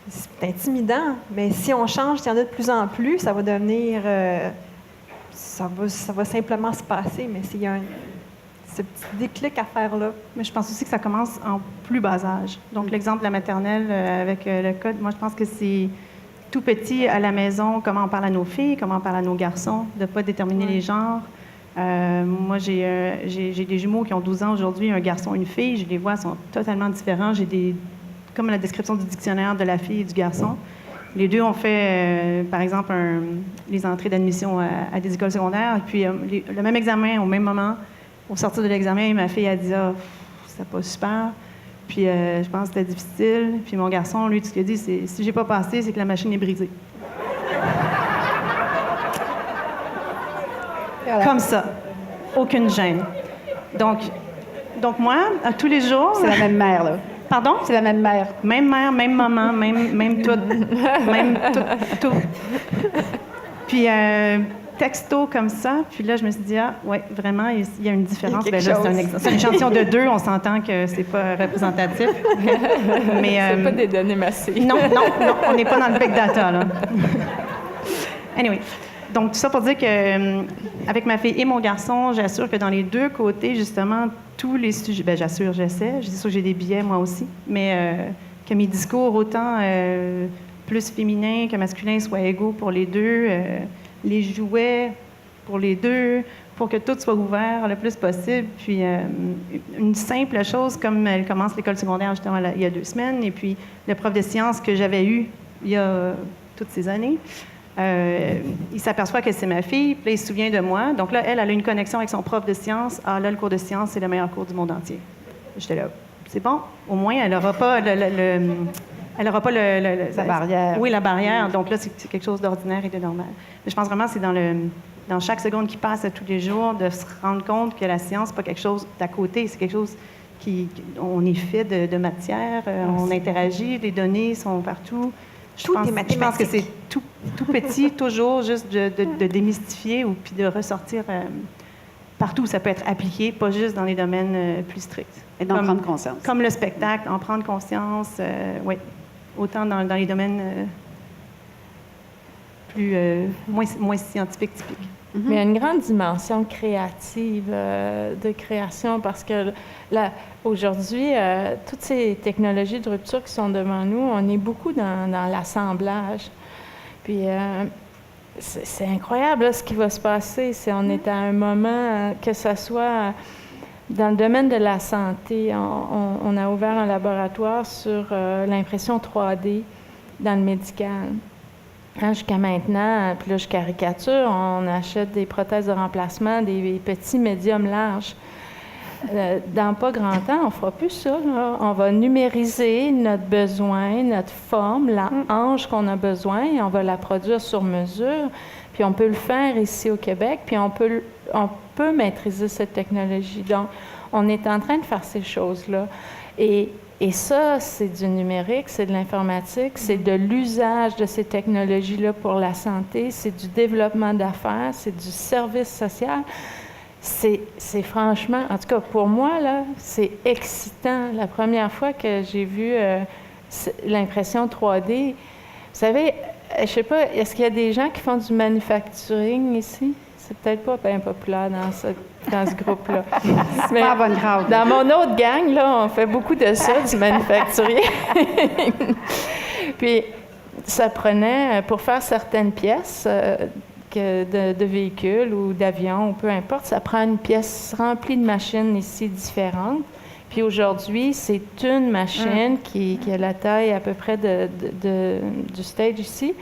C'est intimidant, mais si on change, s'il y en a de plus en plus, ça va devenir... ça va simplement se passer, mais s'il y a ce petit déclic à faire là. Mais je pense aussi que ça commence en plus bas âge. Donc, l'exemple de la maternelle avec le code, moi, je pense que c'est tout petit à la maison, comment on parle à nos filles, comment on parle à nos garçons, de ne pas déterminer les genres. Moi, j'ai des jumeaux qui ont 12 ans aujourd'hui, un garçon et une fille. Je les vois, ils sont totalement différents. Comme la description du dictionnaire de la fille et du garçon. Les deux ont fait, par exemple, les entrées d'admission à des écoles secondaires. Puis, le même examen au même moment. Au sortir de l'examen, ma fille a dit « Ah, c'était pas super. » Puis, je pense que c'était difficile. Puis, mon garçon, lui, tout ce qu'il a dit, c'est « Si j'ai pas passé, c'est que la machine est brisée. » Voilà. Comme ça. Aucune gêne. Donc moi, à tous les jours... C'est la même mère, là. Pardon? C'est la même mère. Même mère, même maman, même tout. Même tout. Puis, texto comme ça, puis là, je me suis dit, ah, ouais, vraiment, il y a une différence. Il y a quelque chose. C'est une échantillon de 2, on s'entend que c'est pas représentatif. Mais, c'est pas des données massives. Non, on n'est pas dans le big data, là. Anyway. Donc, tout ça pour dire que avec ma fille et mon garçon, j'assure que dans les deux côtés, justement, tous les sujets... Bien, j'essaie. Je dis ça, j'ai des billets, moi aussi. Mais que mes discours, autant plus féminins que masculins, soient égaux pour les deux. Les jouets pour les deux, pour que tout soit ouvert le plus possible. Puis, une simple chose, comme elle commence l'école secondaire, justement, il y a 2 semaines, et puis le prof de sciences que j'avais eu il y a toutes ces années... il s'aperçoit que c'est ma fille, puis là, il se souvient de moi. Donc là, elle a une connexion avec son prof de sciences. Ah, là, le cours de sciences, c'est le meilleur cours du monde entier. J'étais là, c'est bon. Au moins, elle n'aura pas la barrière. Oui, la barrière. Donc là, c'est quelque chose d'ordinaire et de normal. Mais je pense vraiment que c'est dans chaque seconde qui passe à tous les jours de se rendre compte que la science, c'est pas quelque chose d'à côté, c'est quelque chose on est fait de matière, on interagit, les données sont partout. Je pense que c'est tout petit, toujours, juste de démystifier ou puis de ressortir partout où ça peut être appliqué, pas juste dans les domaines plus stricts. Et d'en prendre conscience. Comme le spectacle, en prendre conscience, oui. Autant dans les domaines moins scientifiques, typiques. Mais il y a une grande dimension créative de création parce que aujourd'hui, toutes ces technologies de rupture qui sont devant nous, on est beaucoup dans l'assemblage. Puis c'est incroyable là, ce qui va se passer. On est à un moment, que ce soit dans le domaine de la santé, on a ouvert un laboratoire sur l'impression 3D dans le médical. Jusqu'à maintenant, puis là, je caricature, on achète des prothèses de remplacement, des petits médiums larges. dans pas grand temps, on fera plus ça. Là. On va numériser notre besoin, notre forme, la hanche qu'on a besoin, et on va la produire sur mesure. Puis on peut le faire ici au Québec, puis on peut maîtriser cette technologie. Donc, on est en train de faire ces choses-là. Et ça, c'est du numérique, c'est de l'informatique, c'est de l'usage de ces technologies-là pour la santé, c'est du développement d'affaires, c'est du service social. C'est franchement, en tout cas pour moi, là, c'est excitant. La première fois que j'ai vu l'impression 3D, vous savez, je ne sais pas, est-ce qu'il y a des gens qui font du manufacturing ici? C'est peut-être pas bien populaire dans ce groupe-là. Mais pas à bonne grade. Dans mon autre gang, là, on fait beaucoup de ça, du manufacturier. Puis, ça prenait, pour faire certaines pièces de véhicules ou d'avions, ou peu importe, ça prend une pièce remplie de machines ici différentes. Puis aujourd'hui, c'est une machine qui a la taille à peu près du stage ici,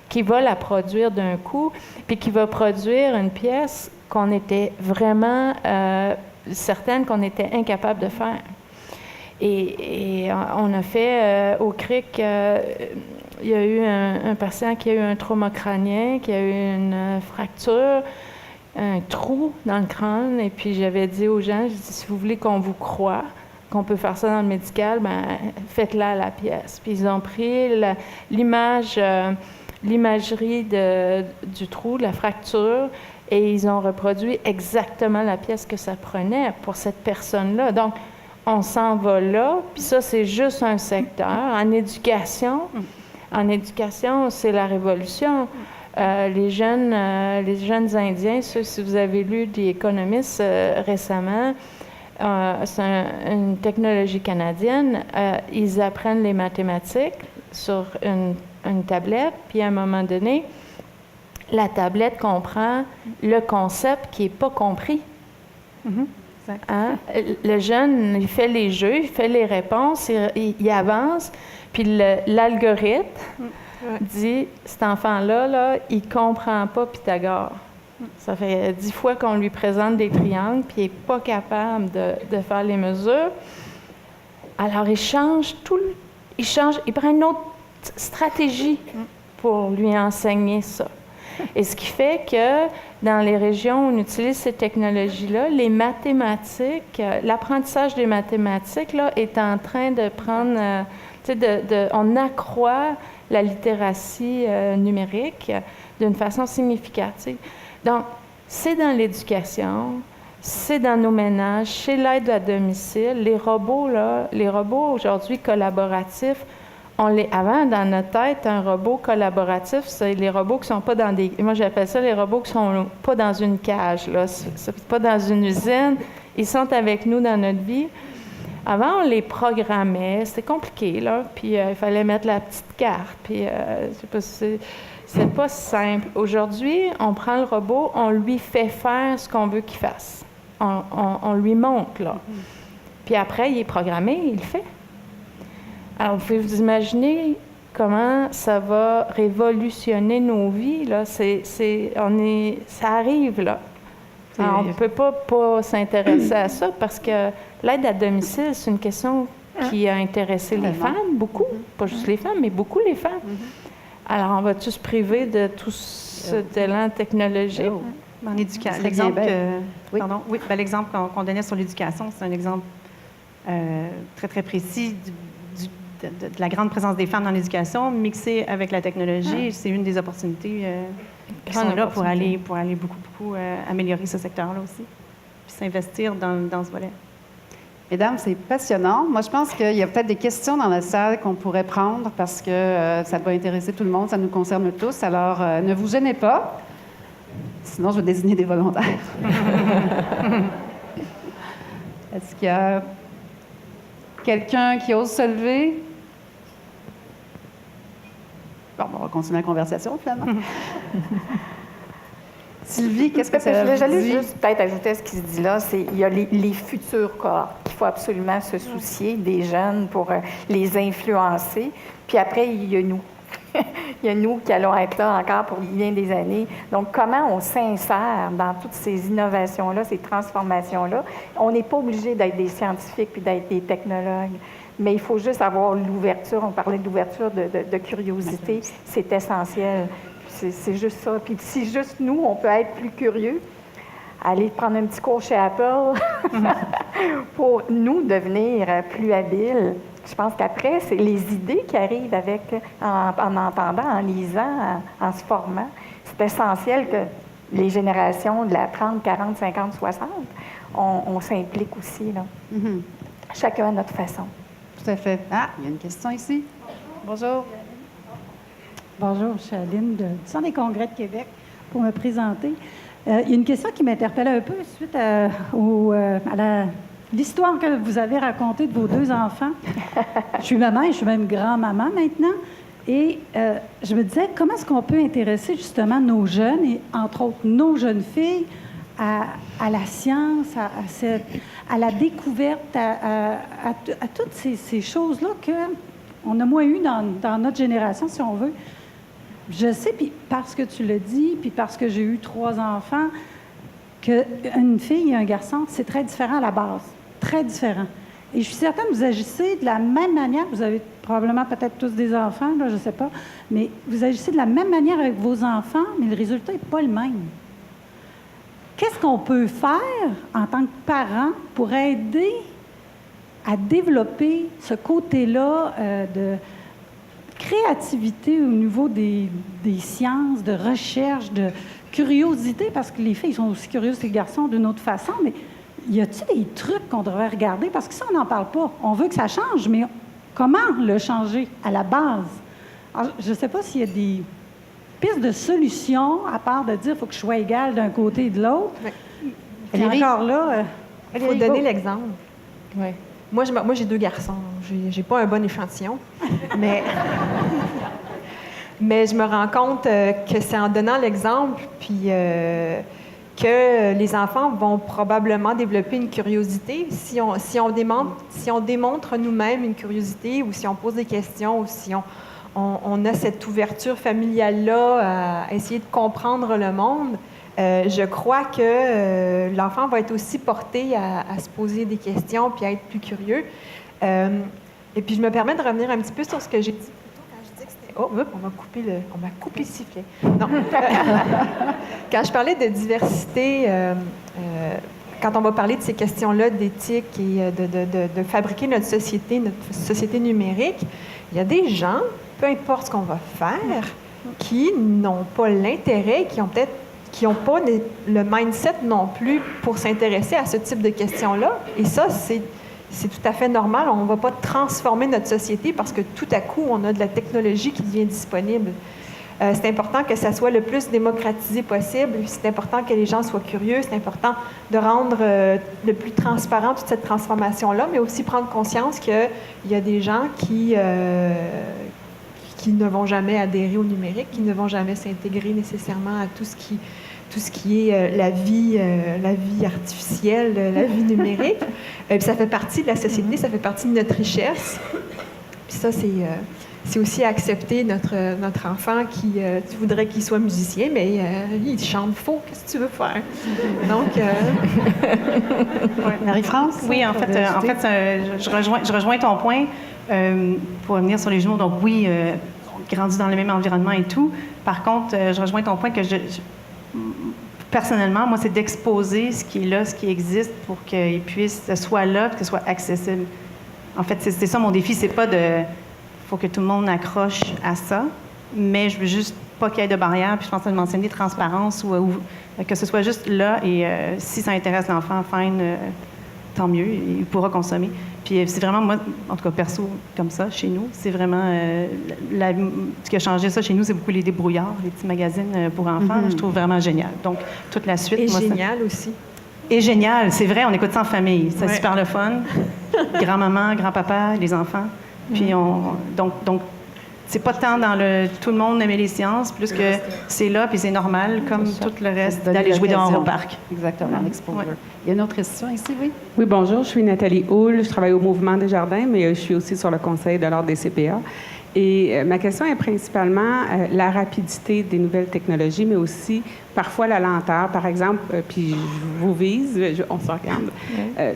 qui va la produire d'un coup, puis qui va produire une pièce qu'on était vraiment certaine qu'on était incapable de faire. Et on a fait au CRIC, il y a eu un patient qui a eu un trauma crânien, qui a eu une fracture, un trou dans le crâne, et puis j'avais dit aux gens, je dis, si vous voulez qu'on vous croie, qu'on peut faire ça dans le médical, ben faites-la à la pièce. Puis ils ont pris l'imagerie du trou, de la fracture, et ils ont reproduit exactement la pièce que ça prenait pour cette personne-là. Donc, on s'en va là, puis ça, c'est juste un secteur. En éducation, c'est la révolution. Les jeunes Indiens, si vous avez lu The Economist récemment, c'est une technologie canadienne. Ils apprennent les mathématiques sur une tablette, puis à un moment donné, la tablette comprend le concept qui n'est pas compris. Hein? Le jeune, il fait les jeux, il fait les réponses, il avance, puis l'algorithme dit, cet enfant-là, là, il ne comprend pas Pythagore. Ça fait 10 fois qu'on lui présente des triangles, puis il n'est pas capable de faire les mesures. Alors, il prend une autre stratégie pour lui enseigner ça. Et ce qui fait que dans les régions où on utilise ces technologies-là, les mathématiques, l'apprentissage des mathématiques là, est en train de prendre, on accroît la littératie numérique d'une façon significative. Donc, c'est dans l'éducation, c'est dans nos ménages, chez l'aide à domicile. Les robots aujourd'hui collaboratifs, avant, dans notre tête, un robot collaboratif, c'est les robots qui ne sont pas dans des... Moi, j'appelle ça les robots qui ne sont pas dans une cage, là. C'est pas dans une usine. Ils sont avec nous dans notre vie. Avant, on les programmait. C'était compliqué, là. Puis, il fallait mettre la petite carte. Puis, je sais pas si c'est pas simple. Aujourd'hui, on prend le robot, on lui fait faire ce qu'on veut qu'il fasse. On lui montre, là. Puis après, il est programmé, il le fait. Alors, vous pouvez vous imaginer comment ça va révolutionner nos vies, là. Ça arrive, là. Alors, on ne peut pas s'intéresser à ça parce que l'aide à domicile, c'est une question qui a intéressé les femmes, beaucoup. Pas juste les femmes, mais beaucoup les femmes. Alors, on va-tu se priver de tout cet élan technologique? En éducation, l'exemple qu'on donnait sur l'éducation, c'est un exemple très, très précis de la grande présence des femmes dans l'éducation, mixée avec la technologie. C'est une des opportunités qui sont là pour aller beaucoup améliorer ce secteur-là aussi, puis s'investir dans ce volet. Mesdames, c'est passionnant. Moi, je pense qu'il y a peut-être des questions dans la salle qu'on pourrait prendre parce que ça va intéresser tout le monde, ça nous concerne tous. Alors, ne vous gênez pas. Sinon, je vais désigner des volontaires. Est-ce qu'il y a quelqu'un qui ose se lever? Bon, on va continuer la conversation, finalement. Sylvie, qu'est-ce que ça veut dire? J'allais juste peut-être ajouter à ce qui se dit là, il y a les futurs corps. Il faut absolument se soucier des jeunes pour les influencer. Puis après, il y a nous. il y a nous qui allons être là encore pour bien des années. Donc, comment on s'insère dans toutes ces innovations-là, ces transformations-là? On n'est pas obligé d'être des scientifiques puis d'être des technologues, mais il faut juste avoir l'ouverture. On parlait d'ouverture, de curiosité. C'est essentiel. C'est juste ça. Puis si juste nous, on peut être plus curieux, aller prendre un petit cours chez Apple pour nous devenir plus habiles. Je pense qu'après, c'est les idées qui arrivent avec, en entendant, en lisant, en se formant. C'est essentiel que les générations de la 30, 40, 50, 60, on s'implique aussi, là. Chacun à notre façon. Tout à fait. Ah, il y a une question ici. Bonjour. Bonjour, je suis Aline du Centre des congrès de Québec pour me présenter. Il y a une question qui m'interpelle un peu suite à l'histoire que vous avez racontée de vos 2 enfants. Je suis maman et je suis même grand-maman maintenant. Et je me disais, comment est-ce qu'on peut intéresser justement nos jeunes, et entre autres nos jeunes filles, à la science, à la découverte, à toutes ces choses-là qu'on a moins eues dans notre génération, si on veut. Je sais, puis parce que tu le dis, puis parce que j'ai eu 3 enfants, qu'une fille et un garçon, c'est très différent à la base. Très différent. Et je suis certaine que vous agissez de la même manière. Vous avez probablement peut-être tous des enfants, là, je ne sais pas. Mais vous agissez de la même manière avec vos enfants, mais le résultat n'est pas le même. Qu'est-ce qu'on peut faire en tant que parent pour aider à développer ce côté-là de créativité au niveau des sciences, de recherche, de curiosité, parce que les filles sont aussi curieuses que les garçons d'une autre façon, mais y a-t-il des trucs qu'on devrait regarder? Parce que ça, on n'en parle pas. On veut que ça change, mais comment le changer à la base? Alors, je ne sais pas s'il y a des pistes de solutions, à part de dire qu'il faut que je sois égale d'un côté et de l'autre. Et encore là... Il faut donner l'exemple. Oui. Moi, j'ai 2 garçons. J'ai pas un bon échantillon. Mais je me rends compte que c'est en donnant l'exemple, puis que les enfants vont probablement développer une curiosité. Si on démontre nous-mêmes une curiosité, ou si on pose des questions, ou si on a cette ouverture familiale-là à essayer de comprendre le monde, je crois que l'enfant va être aussi porté à se poser des questions puis à être plus curieux. Et puis, je me permets de revenir un petit peu sur ce que j'ai dit plus tôt quand je dis que c'était... Oh, on m'a coupé le sifflet. Non. Quand je parlais de diversité, quand on va parler de ces questions-là d'éthique et de fabriquer notre société numérique, il y a des gens, peu importe ce qu'on va faire, qui n'ont pas l'intérêt, qui n'ont pas le mindset non plus pour s'intéresser à ce type de questions-là. Et ça, c'est tout à fait normal. On ne va pas transformer notre société parce que tout à coup, on a de la technologie qui devient disponible. C'est important que ça soit le plus démocratisé possible. C'est important que les gens soient curieux. C'est important de rendre le plus transparent toute cette transformation-là, mais aussi prendre conscience qu'il y a des gens qui ne vont jamais adhérer au numérique, qui ne vont jamais s'intégrer nécessairement à tout ce qui est la vie artificielle, la vie numérique. Puis ça fait partie de la société, ça fait partie de notre richesse. Puis ça, c'est aussi accepter notre enfant qui tu voudrais qu'il soit musicien, mais il chante faux. Qu'est-ce que tu veux faire? Donc, Marie-France? Oui, en fait, je rejoins ton point pour revenir sur les jumeaux. Donc oui, on grandit dans le même environnement et tout. Par contre, je rejoins ton point que personnellement, moi, c'est d'exposer ce qui est là, ce qui existe pour qu'il puisse soit là, que ce soit accessible. En fait, c'est ça mon défi, c'est pas faut que tout le monde accroche à ça, mais je veux juste pas qu'il y ait de barrière, puis je pense à mentionner transparence ou que ce soit juste là et si ça intéresse l'enfant, fine, tant mieux, il pourra consommer. Puis c'est vraiment, moi, en tout cas perso, comme ça, chez nous, c'est vraiment... ce qui a changé ça chez nous, c'est beaucoup les débrouillards, les petits magazines pour enfants. Je trouve vraiment génial. Donc, toute la suite... Et génial aussi. Et génial, c'est vrai, on écoute ça en famille. C'est super le fun. Grand-maman, grand-papa, les enfants. Puis donc, c'est pas tant dans tout le monde aimait les sciences, plus que c'est là, puis c'est normal, comme tout le reste, d'aller jouer dehors au parc. Exactement, l'exposure. Il y a une autre question ici, oui? Oui, bonjour, je suis Nathalie Houle, je travaille au Mouvement des Jardins, mais je suis aussi sur le conseil de l'Ordre des CPA. Et ma question est principalement la rapidité des nouvelles technologies, mais aussi parfois la lenteur, par exemple, puis je vous vise, on se regarde,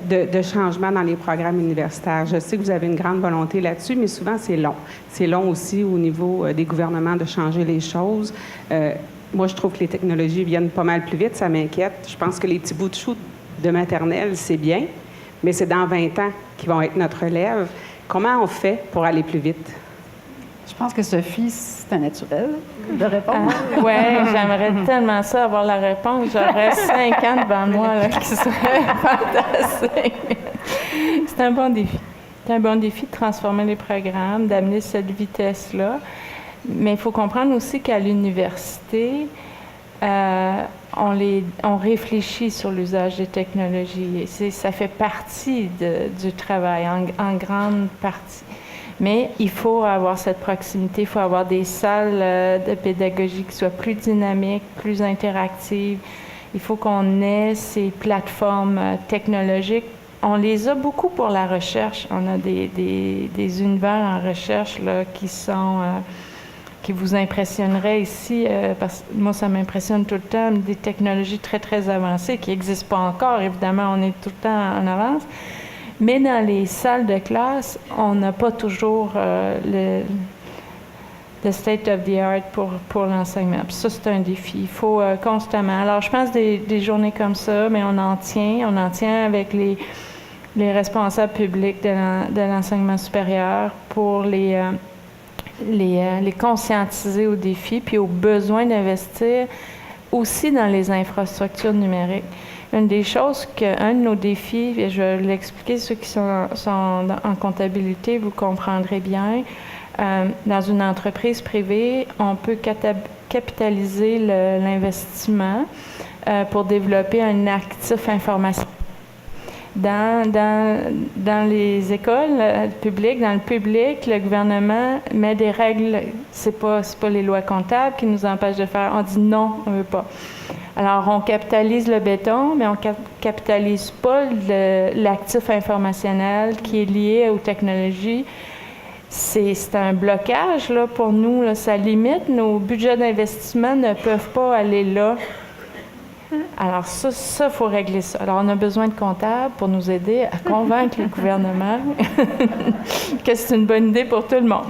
de changement dans les programmes universitaires. Je sais que vous avez une grande volonté là-dessus, mais souvent c'est long. C'est long aussi au niveau des gouvernements de changer les choses. Moi, je trouve que les technologies viennent pas mal plus vite, ça m'inquiète. Je pense que les petits bouts de chou de maternelle, c'est bien, mais c'est dans 20 ans qu'ils vont être notre relève. Comment on fait pour aller plus vite? Je pense que Sophie, c'est naturel de répondre. Oui, j'aimerais tellement ça, avoir la réponse. J'aurais 5 ans devant moi là, qui serait fantastique. C'est un bon défi. C'est un bon défi de transformer les programmes, d'amener cette vitesse-là. Mais il faut comprendre aussi qu'à l'université, on réfléchit sur l'usage des technologies. Ça fait partie du travail, en grande partie. Mais il faut avoir cette proximité, il faut avoir des salles de pédagogie qui soient plus dynamiques, plus interactives. Il faut qu'on ait ces plateformes technologiques. On les a beaucoup pour la recherche. On a des univers en recherche là, qui vous impressionneraient ici, parce que moi, ça m'impressionne tout le temps, des technologies très, très avancées qui n'existent pas encore. Évidemment, on est tout le temps en avance. Mais dans les salles de classe, on n'a pas toujours le state of the art pour l'enseignement. Puis ça, c'est un défi. Il faut constamment. Alors, je pense des journées comme ça, mais on en tient avec les responsables publics de l'enseignement supérieur pour les conscientiser aux défis puis aux besoins d'investir aussi dans les infrastructures numériques. Une des choses un de nos défis, et je vais l'expliquer, ceux qui sont en comptabilité, vous comprendrez bien, dans une entreprise privée, on peut capitaliser l'investissement pour développer un actif informatique. Dans les écoles publiques, dans le public, le gouvernement met des règles. C'est pas les lois comptables qui nous empêchent de faire. On dit non, on veut pas. Alors, on capitalise le béton, mais on capitalise pas l'actif informationnel qui est lié aux technologies. C'est un blocage là, pour nous. Là, ça limite. Nos budgets d'investissement ne peuvent pas aller là. Alors ça, faut régler ça. Alors, on a besoin de comptables pour nous aider à convaincre le gouvernement que c'est une bonne idée pour tout le monde.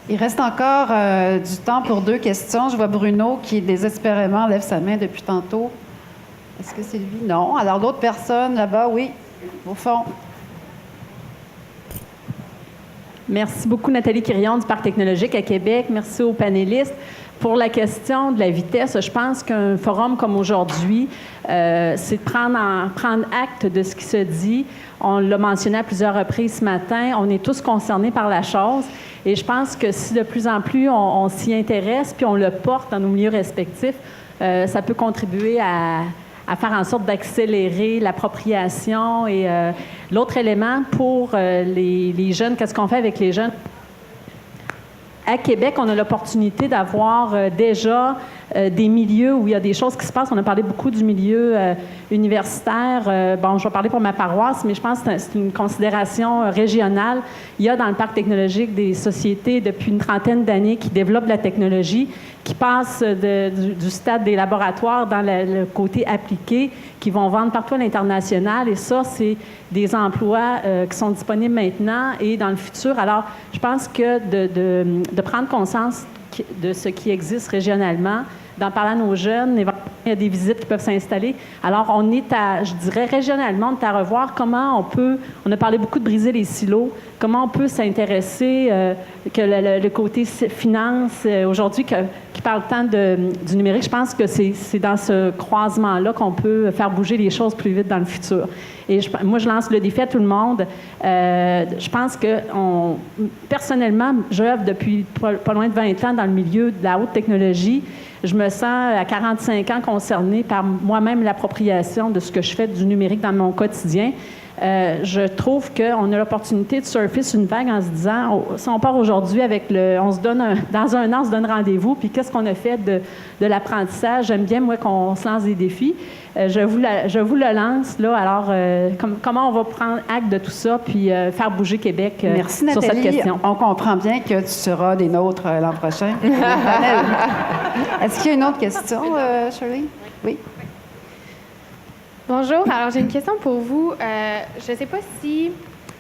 Il reste encore du temps pour 2 questions. Je vois Bruno qui désespérément lève sa main depuis tantôt. Est-ce que c'est lui? Non. Alors, d'autres personnes là-bas, oui, au fond. Merci beaucoup, Nathalie Quirion du Parc technologique à Québec. Merci aux panélistes. Pour la question de la vitesse, je pense qu'un forum comme aujourd'hui, c'est de prendre acte de ce qui se dit. On l'a mentionné à plusieurs reprises ce matin. On est tous concernés par la chose. Et je pense que si de plus en plus on s'y intéresse puis on le porte dans nos milieux respectifs, ça peut contribuer à faire en sorte d'accélérer l'appropriation. Et l'autre élément pour les jeunes, qu'est-ce qu'on fait avec les jeunes? À Québec, on a l'opportunité d'avoir déjà des milieux où il y a des choses qui se passent. On a parlé beaucoup du milieu universitaire. Bon, je vais parler pour ma paroisse, mais je pense que c'est une considération régionale. Il y a dans le parc technologique des sociétés depuis une trentaine d'années qui développent la technologie, qui passent du stade des laboratoires dans le côté appliqué, qui vont vendre partout à l'international. Et ça, c'est des emplois qui sont disponibles maintenant et dans le futur. Alors, je pense que de prendre conscience de ce qui existe régionalement, d'en parler à nos jeunes, il y a des visites qui peuvent s'installer. Alors, on est je dirais régionalement, on est à revoir comment on a parlé beaucoup de briser les silos, comment on peut s'intéresser, que le côté finance, aujourd'hui, qui parle tant du numérique, je pense que c'est dans ce croisement-là qu'on peut faire bouger les choses plus vite dans le futur. Et moi, je lance le défi à tout le monde. Je pense que, personnellement, j'œuvre depuis pas loin de 20 ans dans le milieu de la haute technologie. Je me sens, à 45 ans, concernée par moi-même l'appropriation de ce que je fais du numérique dans mon quotidien. Je trouve qu'on a l'opportunité de surfer sur une vague en se disant, si on part aujourd'hui avec on se donne dans un an, on se donne rendez-vous, puis qu'est-ce qu'on a fait de l'apprentissage? J'aime bien, moi, qu'on se lance des défis. Je vous le lance, là. Alors, comment on va prendre acte de tout ça, puis faire bouger Québec Merci, sur Nathalie. cette question? On comprend bien que tu seras des nôtres l'an prochain. Est-ce qu'il y a une autre question, Shirley? Oui. Bonjour. Alors, j'ai une question pour vous. Je ne sais pas si...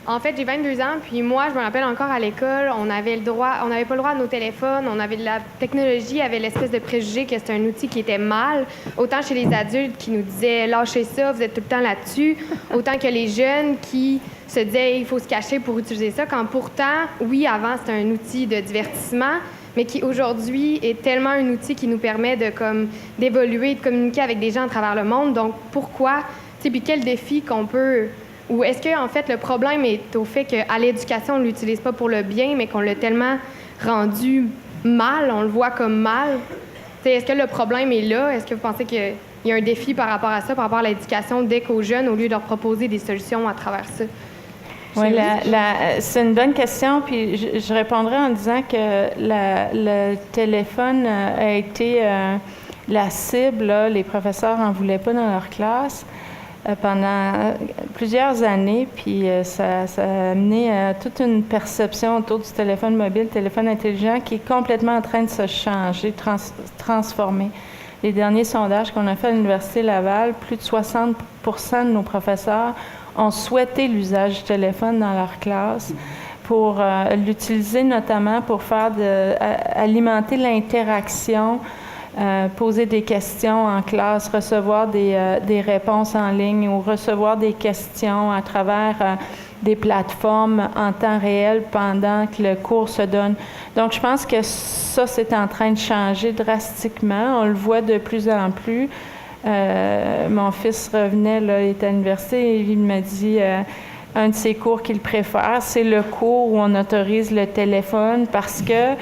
En fait, j'ai 22 ans, puis moi, je me rappelle encore à l'école, on n'avait pas le droit à nos téléphones, on avait de la technologie, avait l'espèce de préjugé que c'était un outil qui était mal, autant chez les adultes qui nous disaient « lâchez ça, vous êtes tout le temps là-dessus », autant que les jeunes qui se disaient « il faut se cacher pour utiliser ça », quand pourtant, oui, avant, c'était un outil de divertissement, mais qui aujourd'hui est tellement un outil qui nous permet d'évoluer, de communiquer avec des gens à travers le monde. Donc, pourquoi, puis quel défi qu'on peut... Ou est-ce que, en fait, le problème est au fait qu'à l'éducation, on ne l'utilise pas pour le bien, mais qu'on l'a tellement rendu mal, on le voit comme mal? Est-ce que le problème est là? Est-ce que vous pensez qu'il y a un défi par rapport à ça, par rapport à l'éducation, dès qu'aux jeunes, au lieu de leur proposer des solutions à travers ça? Oui, c'est une bonne question, puis je répondrai en disant que le téléphone a été la cible, là, les professeurs n'en voulaient pas dans leur classe pendant plusieurs années, puis ça a amené toute une perception autour du téléphone mobile, téléphone intelligent, qui est complètement en train de se changer, transformer. Les derniers sondages qu'on a fait à l'Université Laval, plus de 60% de nos professeurs ont souhaité l'usage du téléphone dans leur classe pour l'utiliser notamment pour alimenter l'interaction, poser des questions en classe, recevoir des réponses en ligne ou recevoir des questions à travers des plateformes en temps réel pendant que le cours se donne. Donc, je pense que ça, c'est en train de changer drastiquement. On le voit de plus en plus. Mon fils revenait, là, il était à l'université, et il m'a dit un de ses cours qu'il préfère, c'est le cours où on autorise le téléphone parce que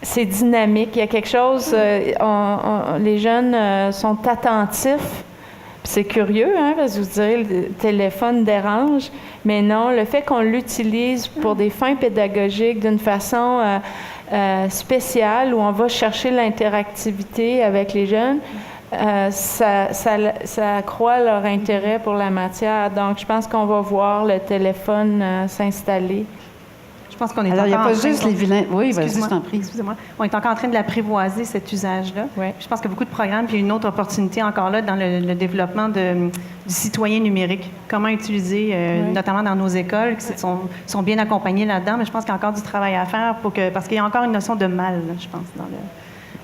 c'est dynamique. Il y a quelque chose, les jeunes sont attentifs. C'est curieux, hein, parce que vous direz, le téléphone dérange, mais non, le fait qu'on l'utilise pour des fins pédagogiques d'une façon spéciale, où on va chercher l'interactivité avec les jeunes, ça accroît leur intérêt pour la matière. Donc, je pense qu'on va voir le téléphone s'installer. Je pense qu'on est Alors, il n'y a pas juste les vilains. Oui, vas-y, je t'en prie. Excusez-moi. On est encore en train de l'apprivoiser, cet usage-là. Ouais. Je pense qu'il y a beaucoup de programmes, puis il y a une autre opportunité encore là dans le développement du citoyen numérique. Comment utiliser, notamment dans nos écoles, qui sont bien accompagnés là-dedans, mais je pense qu'il y a encore du travail à faire parce qu'il y a encore une notion de mal, là, je pense,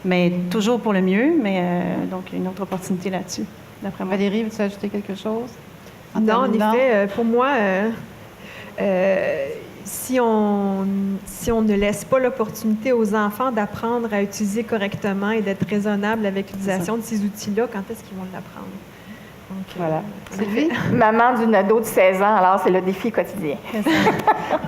mais toujours pour le mieux, mais donc il y a une autre opportunité là-dessus, d'après moi. Valérie, veux-tu ajouter quelque chose? Non, en effet, pour moi, si on ne laisse pas l'opportunité aux enfants d'apprendre à utiliser correctement et d'être raisonnable avec l'utilisation de ces outils-là, quand est-ce qu'ils vont l'apprendre? Donc, voilà. Sylvie? Maman d'une ado de 16 ans, alors c'est le défi quotidien.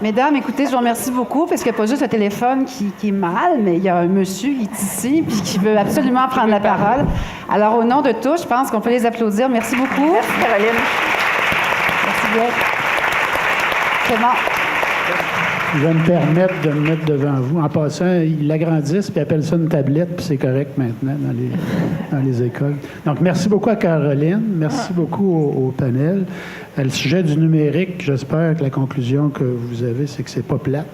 Mesdames, écoutez, je vous remercie beaucoup parce qu'il n'y a pas juste le téléphone qui est mal, mais il y a un monsieur qui est ici puis qui veut absolument prendre la parole. Alors, au nom de tous, je pense qu'on peut les applaudir. Merci beaucoup. Merci, Caroline. Merci bien. C'est bon. Je vais me permettre de me mettre devant vous. En passant, ils l'agrandissent puis appellent ça une tablette, puis c'est correct maintenant dans les écoles. Donc, merci beaucoup à Caroline. Merci beaucoup au panel. Le sujet du numérique, j'espère que la conclusion que vous avez, c'est que c'est pas plate,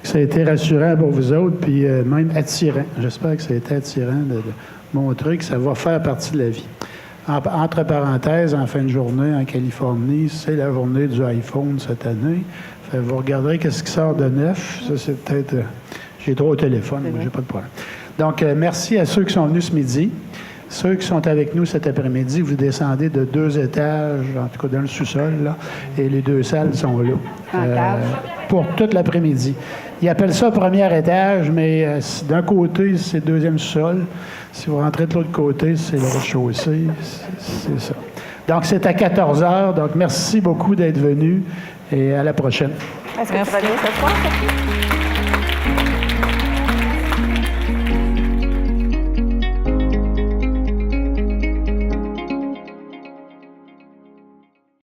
que ça a été rassurant pour vous autres, puis même attirant. J'espère que ça a été attirant de montrer que ça va faire partie de la vie. Entre parenthèses, en fin de journée, en Californie, c'est la journée du iPhone cette année. Vous regarderez qu'est-ce qui sort de neuf. Ça, c'est peut-être... j'ai droit au téléphone, moi, j'ai pas de problème. Donc, merci à ceux qui sont venus ce midi. Ceux qui sont avec nous cet après-midi, vous descendez de 2 étages, en tout cas dans le sous-sol, là, et les 2 salles sont là. Pour toute l'après-midi. Ils appellent ça premier étage, mais d'un côté, c'est le 2e sous-sol. Si vous rentrez de l'autre côté, c'est le rez-de-chaussée. C'est ça. Donc, c'est à 14h. Donc, merci beaucoup d'être venus et à la prochaine. Est-ce que tu vas bien ce soir, Sophie?